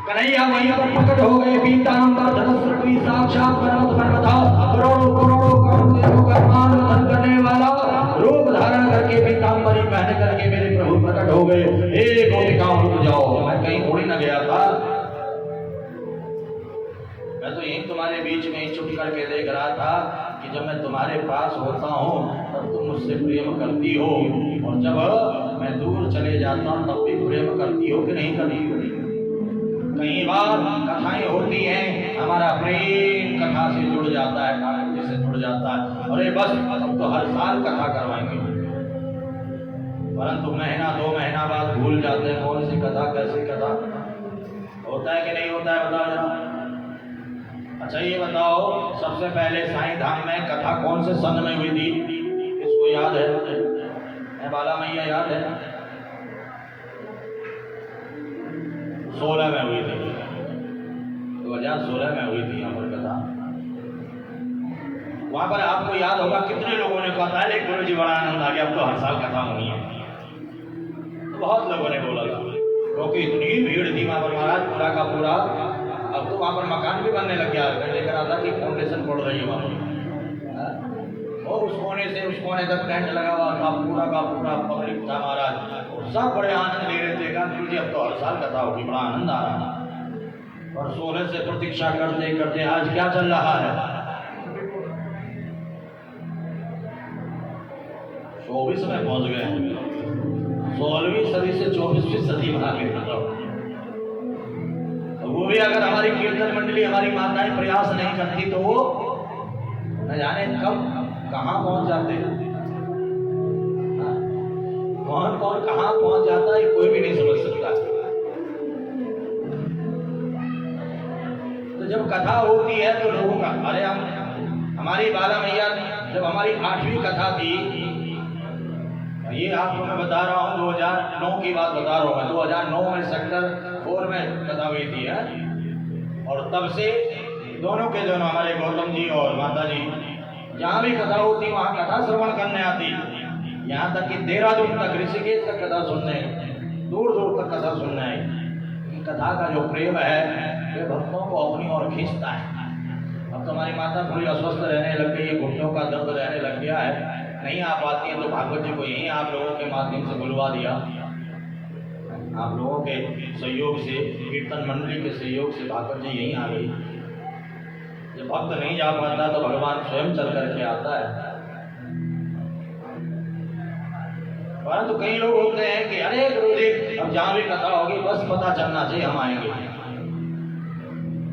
कन्हैया वहीं पर प्रकट हो गए, पीतांबर धनुष साक्षात पर्वत पर बैठा करोड़ों करोड़ों करोड़ देवों का मान धन करने वाला रूप धारण करके पीतांबरी पहन करके मेरे प्रभु प्रकट हो गए। हे गोपिकाओं रुक जाओ, मैं कहीं थोड़ी न गया था, मैं तो यहीं तुम्हारे बीच में ही छुप करके देख रहा था कि जब मैं तुम्हारे पास होता हूँ तब तुम मुझसे प्रेम करती हो, और जब मैं दूर चले जाता हूँ तब भी प्रेम करती हो कि नहीं करती हो। कई बार कथाएं होती हैं, हमारा प्रेम कथा से जुड़ जाता है, ठाकुर से जुड़ जाता है, अरे बस हम तो हर साल कथा करवाएंगे, परंतु महीना दो महीना बाद भूल जाते हैं कौन सी कथा कैसी कथा। होता है कि नहीं होता है, बताओ जरा। अच्छा ये बताओ, सबसे पहले साईं धाम में कथा कौन से सन में हुई थी, किसको याद है? बाला मैया याद है? 16 में हुई थी, 2016 में हुई थी यहाँ पर कथा। वहां पर आपको याद होगा कितने लोगों ने कहा था गुरु जी बड़ा आनंद आ गया, अब तो हर साल कथा होनी है। तो बहुत लोगों ने बोला था, क्योंकि इतनी भीड़ थी वहां पर महाराज, पूरा का पूरा। अब तो वहां पर मकान भी बनने लग गया, मैं देख रहा था कि फाउंडेशन पड़ रही है वहां पर, और उस कोने से उस कोने तक टेंट लगा हुआ था, पूरा का पूरा पब्लिक था महाराज, सब बड़े आनंद ले रहे थे। कहा गुरु जी अब तो हर साल कथा होगी, बड़ा आनंद आ रहा है। और सोने से प्रतीक्षा करते करते आज क्या चल रहा है, 24 में पहुंच गए, 16वीं सदी से 24वीं सदी में आ गए। वो भी अगर हमारी कीर्तन मंडली, हमारी माताएं प्रयास नहीं करती तो वो न जाने कब कहाँ पहुंच जाते हैं, कौन कौन कहाँ पहुंच जाता है कोई भी नहीं समझ सकता। तो जब कथा होती है तो लोगों का, अरे हम हमारी बाला मैया जब हमारी 8वीं कथा थी, ये आपको मैं बता रहा हूँ 2009 की बात बता रहा हूँ मैं, 2009 में सेक्टर 4 में कथा हुई थी है, और तब से दोनों के दोनों हमारे गौतम जी और माता जी जहाँ भी कथा होती वहाँ कथा श्रवण करने आती, यहाँ तक कि देहरादून तक, ऋषिकेश तक कथा सुनने, दूर दूर तक कथा सुनने आई। कथा का जो प्रेम है वे भक्तों को अपनी ओर खींचता है। अब तो हमारी माता थोड़ी अस्वस्थ रहने लग गई है, घुटनों का दर्द रहने लग गया है, नहीं आ पाती है, तो भागवत जी को यहीं आप लोगों के माध्यम से बुलवा दिया। आप लोगों के सहयोग से, कीर्तन मंडली के सहयोग से भागवत जी यहीं आ गई। जब भक्त नहीं जा पाता तो भगवान स्वयं चल करके आता है। परंतु कई लोग होते हैं कि अरे गुरु जी अब जहाँ भी कथा होगी बस पता चलना चाहिए हम आएंगे,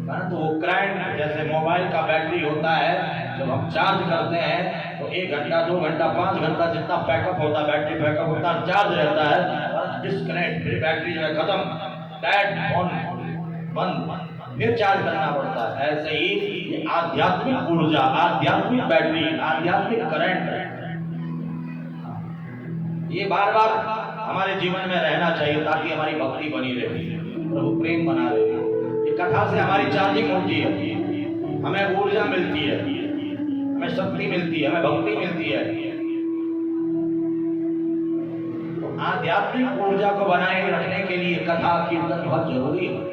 परंतु वो करंट जैसे मोबाइल का बैटरी होता है, जब हम चार्ज करते हैं तो 1 घंटा 2 घंटा 5 घंटा जितना पैकअप होता है, बैटरी पैकअप होता है, चार्ज रहता है, डिस्कनेक्ट, फिर बैटरी जो है खत्म, बैट ऑन बंद, फिर चार्ज करना पड़ता है। ऐसे ही ये आध्यात्मिक ऊर्जा, आध्यात्मिक बैटरी, आध्यात्मिक करंट, ये बार बार हमारे जीवन में रहना चाहिए ताकि हमारी भक्ति बनी रहे, प्रभु प्रेम बना रहे। ये कथा से हमारी चार्जिंग होती है, हमें ऊर्जा मिलती है, हमें शक्ति मिलती है, हमें भक्ति मिलती है। तो आध्यात्मिक ऊर्जा को बनाए रखने के लिए कथा कीर्तन बहुत जरूरी है।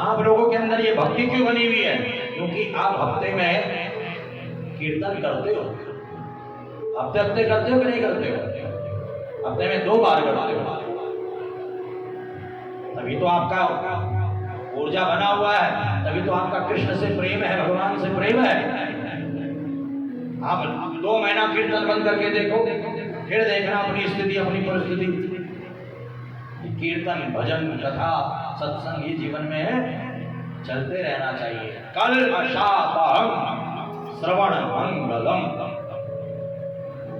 आप लोगों के अंदर ये भक्ति क्यों बनी हुई है? क्योंकि आप हफ्ते में कीर्तन करते हो, हफ्ते हफ्ते करते हो कि नहीं करते हो? हफ्ते में 2 बार करते हो, तभी तो आपका ऊर्जा बना हुआ है, तभी तो आपका कृष्ण से प्रेम है, भगवान से प्रेम है। आप 2 महीना कीर्तन बंद करके देखो, फिर देखना अपनी स्थिति, अपनी परिस्थिति। कीर्तन, भजन, कथा, सत्संग ये जीवन में चलते रहना चाहिए। कल अशापहम श्रवण मंगलम।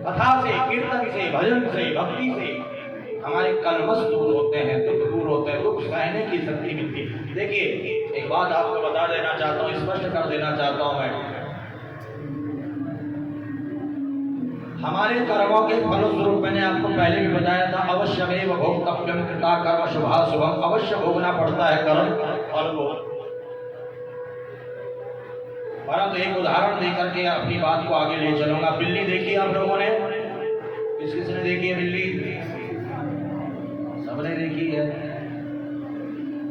कथा से, कीर्तन से, भजन से, भक्ति से हमारे कलमश दूर होते हैं, दुख दूर होते हैं, दुख सहने की शक्ति मिलती है। देखिए एक बात आपको बता देना चाहता हूँ, स्पष्ट कर देना चाहता हूँ मैं, हमारे कर्मों के फलस्वरूप मैंने आपको पहले भी बताया था, अवश्यमेव भोक्तव्यम कृता कर्म शुभाशुभम, अवश्य भोगना पड़ता है कर्म फल को। परंतु एक उदाहरण देकर के अपनी बात को आगे ले चलूंगा। बिल्ली देखी आप लोगों ने? किसने देखी है बिल्ली? सबने देखी है।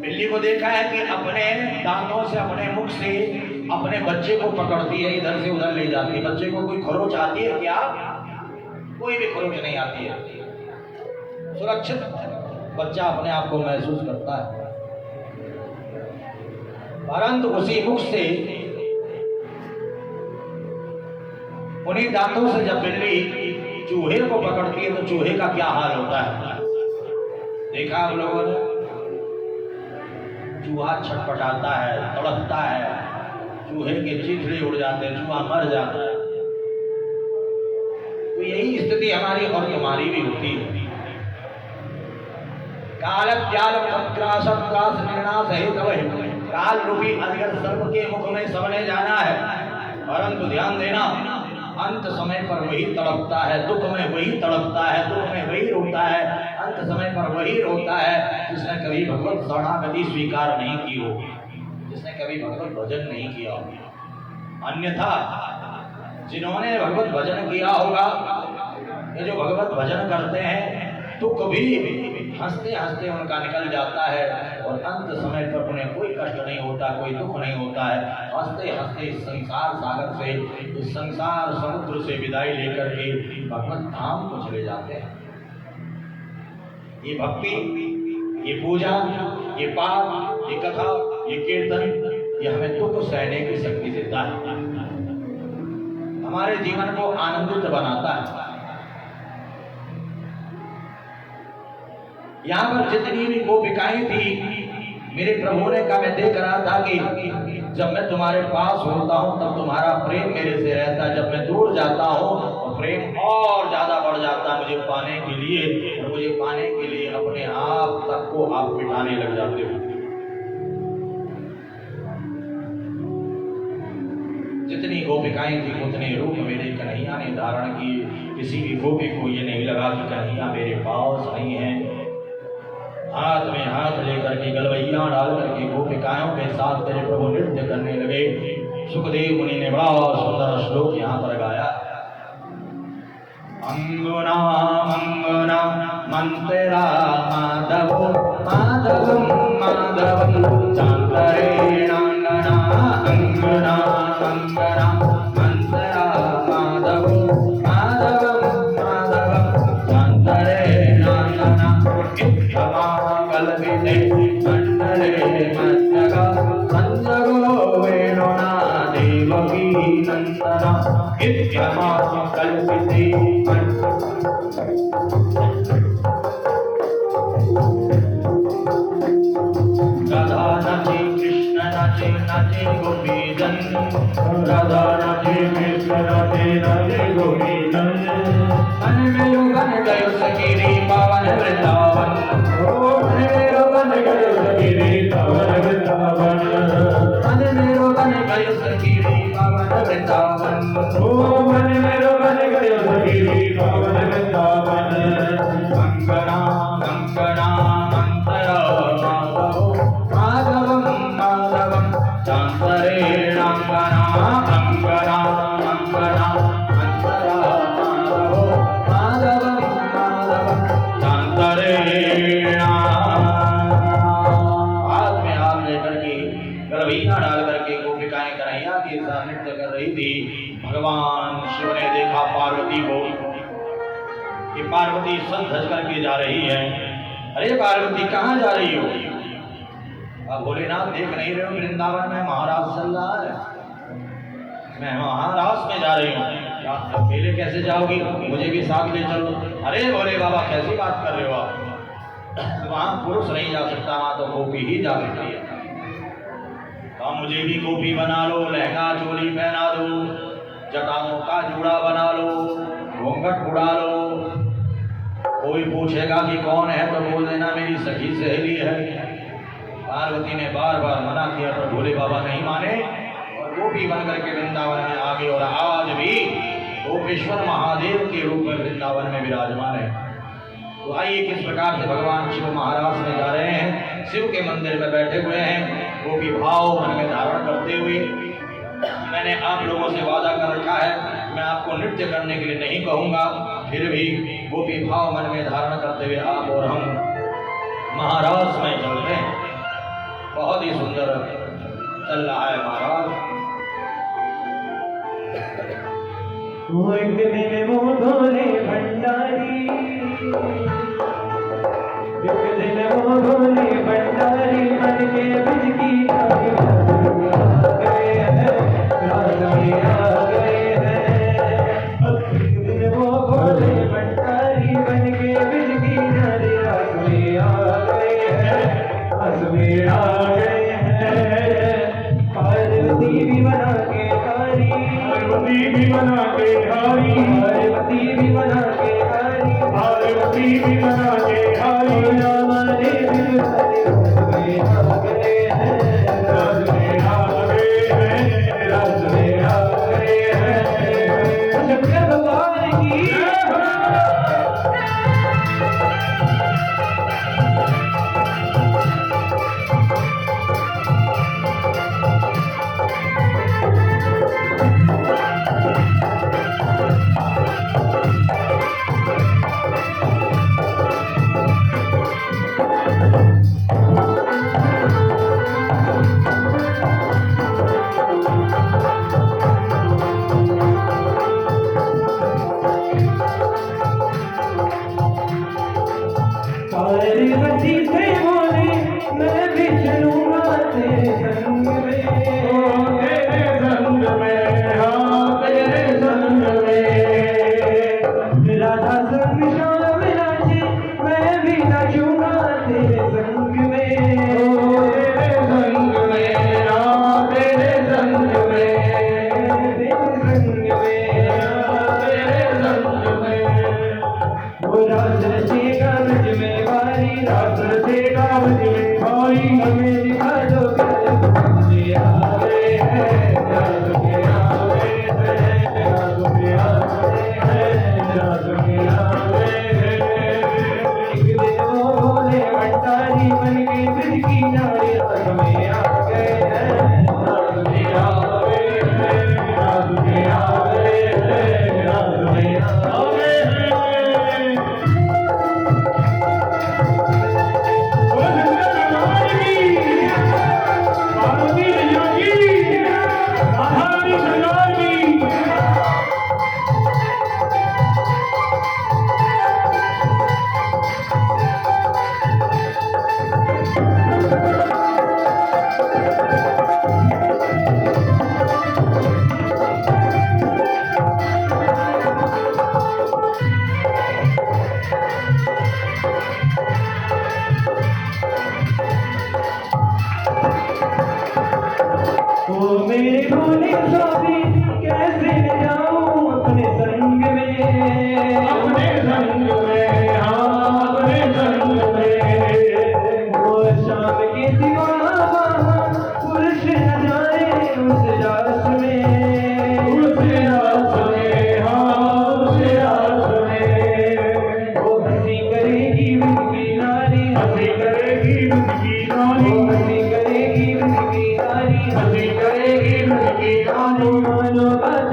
बिल्ली को देखा है कि अपने दांतों से, अपने मुख से अपने बच्चे को पकड़ती है, इधर से उधर ले जाती है। बच्चे को कोई खरोच आती है क्या? कोई भी खरोच नहीं आती है। सुरक्षित बच्चा अपने आप को महसूस करता है। परंतु उसी मुख से, उन्हीं दांतों से जब बिल्ली चूहे को पकड़ती है तो चूहे का क्या हाल होता है? देखा आप लोगों ने? चूहा छटपटाता है, तड़पता है, चूहे के चिथड़े उड़ जाते हैं, चूहा मर जाता है। तो यही स्थिति हमारी और तुम्हारी भी होती है। काल त्याल काल रूपी अजगर सर्प के मुख में सबने जाना है, परंतु ध्यान देना, अंत समय पर वही तड़पता है, दुख में वही तड़पता है, दुख में वही रोता है, अंत समय पर वही रोता है जिसने कभी भगवत शरणागति स्वीकार नहीं की हो, जिसने कभी भगवत भजन नहीं किया होगा। अन्यथा जिन्होंने भगवत भजन किया होगा, ये जो भगवत भजन करते हैं, दुख भी हंसते हंसते उनका निकल जाता है और अंत समय पर उन्हें कोई कष्ट नहीं होता, कोई दुख नहीं होता है। हंसते हंसते इस संसार सागर से, इस संसार समुद्र से विदाई लेकर के भगवत धाम को चले जाते हैं। ये भक्ति, ये पूजा, ये पाठ, ये कथा, ये कीर्तन, ये हमें दुख सहने की शक्ति देता है, हमारे जीवन को आनंदित बनाता है। यहाँ पर जितनी भी गोपिकाएं थी, मेरे प्रभु ने कहा, मैं देख रहा था कि जब मैं तुम्हारे पास होता हूँ तब तुम्हारा प्रेम मेरे से रहता है, जब मैं दूर जाता हूँ तो प्रेम और ज्यादा बढ़ जाता है मुझे पाने के लिए, और मुझे पाने के लिए अपने आप तक को आप मिटाने लग जाते हो। जितनी गोपिकाएं थी उतने रूप मेरे कन्हैया ने धारण किए। किसी भी गोपी को ये नहीं लगा कि कन्हैया मेरे पास नहीं है। हाथ में हाथ लेकर के, गलवैया डाल करके गोपिकाओं के साथ तेरे प्रभु नृत्य करने लगे। सुखदेव मुनि ने बड़ा सुंदर श्लोक यहाँ पर गाया। अंगुना अंगुना मंत्रा माधव माधवम माधवम चांतरे नांगना अंगुना अंगना मंत्रा माधवम माधवम माधवम चांतरे नांगना इत्थमा कल्पिते मंडले मस्तका संजगो वेणुना देवकी नंदना इत्थमा कल्पिते राधा नाचे कृष्ण नाचे नाचे गोपीजन, राधा नाचे कृष्ण नाचे नाचे गोपीजन, मन में जो बन गयो सखीरी पावन वृंदावन, मन में जो बन गयो सखीरी पावन वृंदावन। भगवान शिव ने देखा पार्वती को कि पार्वती सज धज करके जा रही है। अरे पार्वती कहाँ जा रही हो? अब भोलेनाथ देख नहीं रहे हो वृंदावन में महाराज चल रहा है, मैं महाराज में जा रही हूँ। अकेले कैसे जाओगी? मुझे भी साथ ले चलो। अरे भोले बाबा कैसी बात कर रहे हो आप? वहां पुरुष नहीं जा सकता, वहां तो गोपी ही जा सकती है। तो मुझे भी गोपी बना लो, लहंगा चोली पहना दो, जटाओं का जूड़ा बना लो, घूंघट उड़ा लो। कोई पूछेगा कि कौन है तो बोल देना मेरी सखी सहेली है। पार्वती ने बार बार मना किया तो भोले बाबा नहीं माने और गोपी बन करके वृंदावन में आ गए। और आज भी गोपेश्वर महादेव के रूप में वृंदावन में विराजमान है। तो आइए किस प्रकार से भगवान शिव महाराज में जा रहे हैं, शिव के मंदिर में बैठे हुए हैं, गोपी भाव मन में धारण करते हुए। मैंने आप लोगों से वादा कर रखा है, मैं आपको नृत्य करने के लिए नहीं कहूँगा, फिर भी गोपी भाव मन में धारण करते हुए आप और हम महाराज में चल रहे हैं। बहुत ही सुंदर चल रहा है महाराज। एक दिन वो भोले भंडारी, एक दिन वो भोले भंडारी मन के बिज की आ गए हैं, रात में आ गए हैं। एक दिन वो भोले भंडारी बन के बिज की रात में आ गए हैं, रात में आ गए हैं। पार्वती भी बना के हारी, पार्वती भी बना के हारी, पार्वती भी बना के हारी, पार्वती भी बना के हारी। हमारे दिल सारे आ गए हैं, राज में आ गए हैं, राज में आ गए हैं। शंकर भगवान की पार्वती से बोले मैं भी चलूंगा तेरे संग में, तेरे संग में, हाँ तेरे संग में। राधा संग श्याम नाचे मैं भी नाचूंगा तेरे संग में, तेरे संग में, हाँ तेरे संग में, तेरे संग में, हाँ तेरे संग में। वो राज रचेगा मुझ में भारी, राज रचेगा मुझ में भारी। हमें दिखा दो मुझे आ गए हैं, राज में आ गए हैं, राज में आ गए हैं, राज में आ गए हैं। एक दिन वो भोले भंडारी बन के ब्रज की नारी राज में आ गए हैं, राज में आ गए हैं, राज में आ गए हैं, राज में आ गए हैं। ओ मेरे भोले स्वामी कैसे जाऊं अपने संग में, अपने संग में, हाँ अपने संग में। वो शाम के सिवा पुरुष न जाए उस रास में, उस रास में, हाँ उस रास में। वो हंसी करेगी उनकी नारी, हंसी करेगी उनकी नारी, हंसी करेगी उनकी नारी, हंसी करेगी उनकी नारी। मानो बात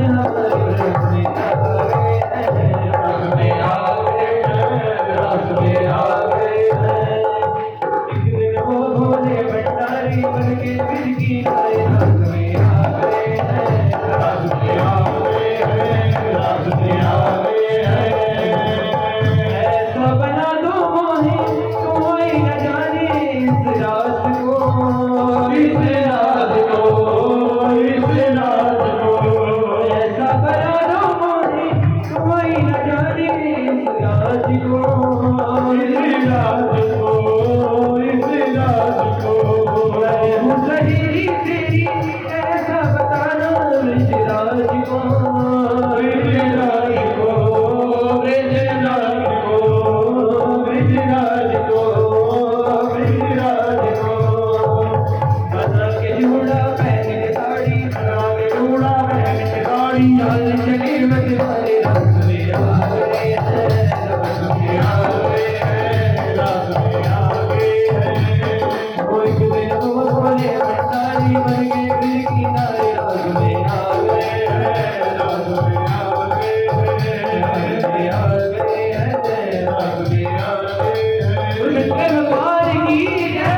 दरबार की जय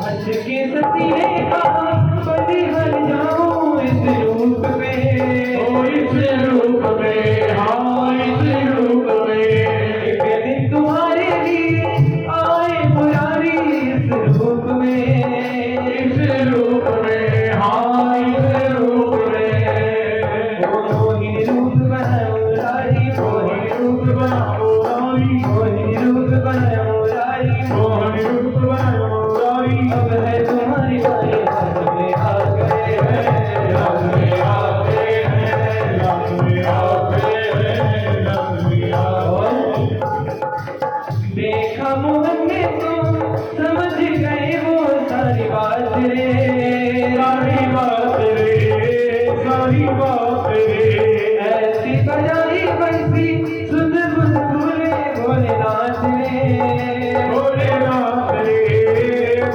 हंस के सतिए कहा बड़ी हर जाऊं इस रूप में ओ इस रूप में, हाँ इस रूप में, एक दिन तुम्हारे लिए आए मुरारी इस रूप में इस रूप में, हाँ इस रूप में। ओ मोहिनी रूप बनाए मुरारी मोहिनी रूप बनाओ रानी, मोहिनी रूप बनाए मुरारी मोहिनी रूप बनाओ रानी। अब है तुम्हारी बारी हाथ में आ गए हैं रंग में आ गए हैं, रंग में आ गए हैं, रंग में आ गए हैं। देखा मोहन ने तो समझ गए वो सारी बात रे सारी बात रे, सारी बात रे, ऐसी बजाई बंसी सुध बुध भूले भोलेनाथ रे भोलेनाथ रे,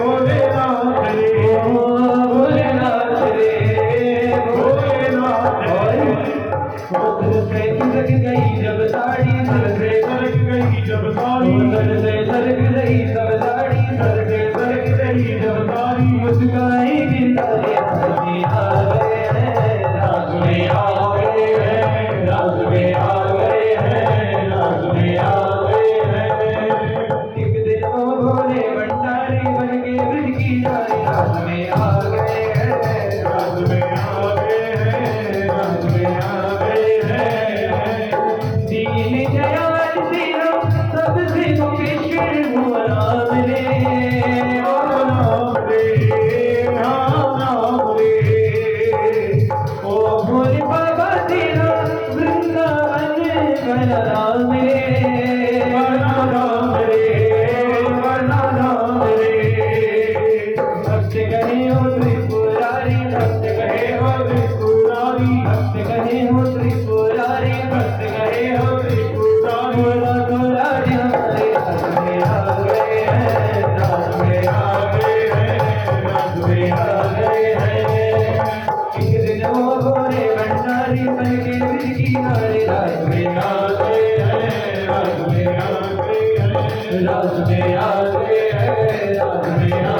भोलेनाथ रे, ओ भोलेनाथ रे भोलेनाथ रे। दिल से सरक गई जब साड़ी दिल से सरक गई जब सारी, दिल से सरक गई जब साड़ी दिल से सरक गई जब सारी। मुस्काई गिरधारे हाथ में आ गए हैं राज में आ गए हैं, राज में आ गए हैं, राज में आ गए हैं। एक दिन वो भोले भंडारी बन के ब्रज की नारी राज में आ गए हैं राज में आ गए हैं, राज में आ गए हैं। दीन दयाल तेरा सबसे मुकेश्वर हुआ राम रे राम नाम रे, राम नाम रे। ओ भोले बाबा तेरा वृंदावन बना राम रे वरना राम रे, वरना राम रे। भक्त कहे हो त्रिपुरारी भक्त कहे हो त्रिपुरारी, भक्त कहे हो त्रिपुरारी भक्त कहे हो त्रिपुरारी। थोड़ा थोड़ा हमारे राज में आ गए हैं राज में आ गए हैं, राज में आ गए हैं। एक दिन वो भोले भंडारी बन के ब्रज की नारी राज में आ गए हैं राज में आ गए हैं, राज में आ गए हैं राज में आ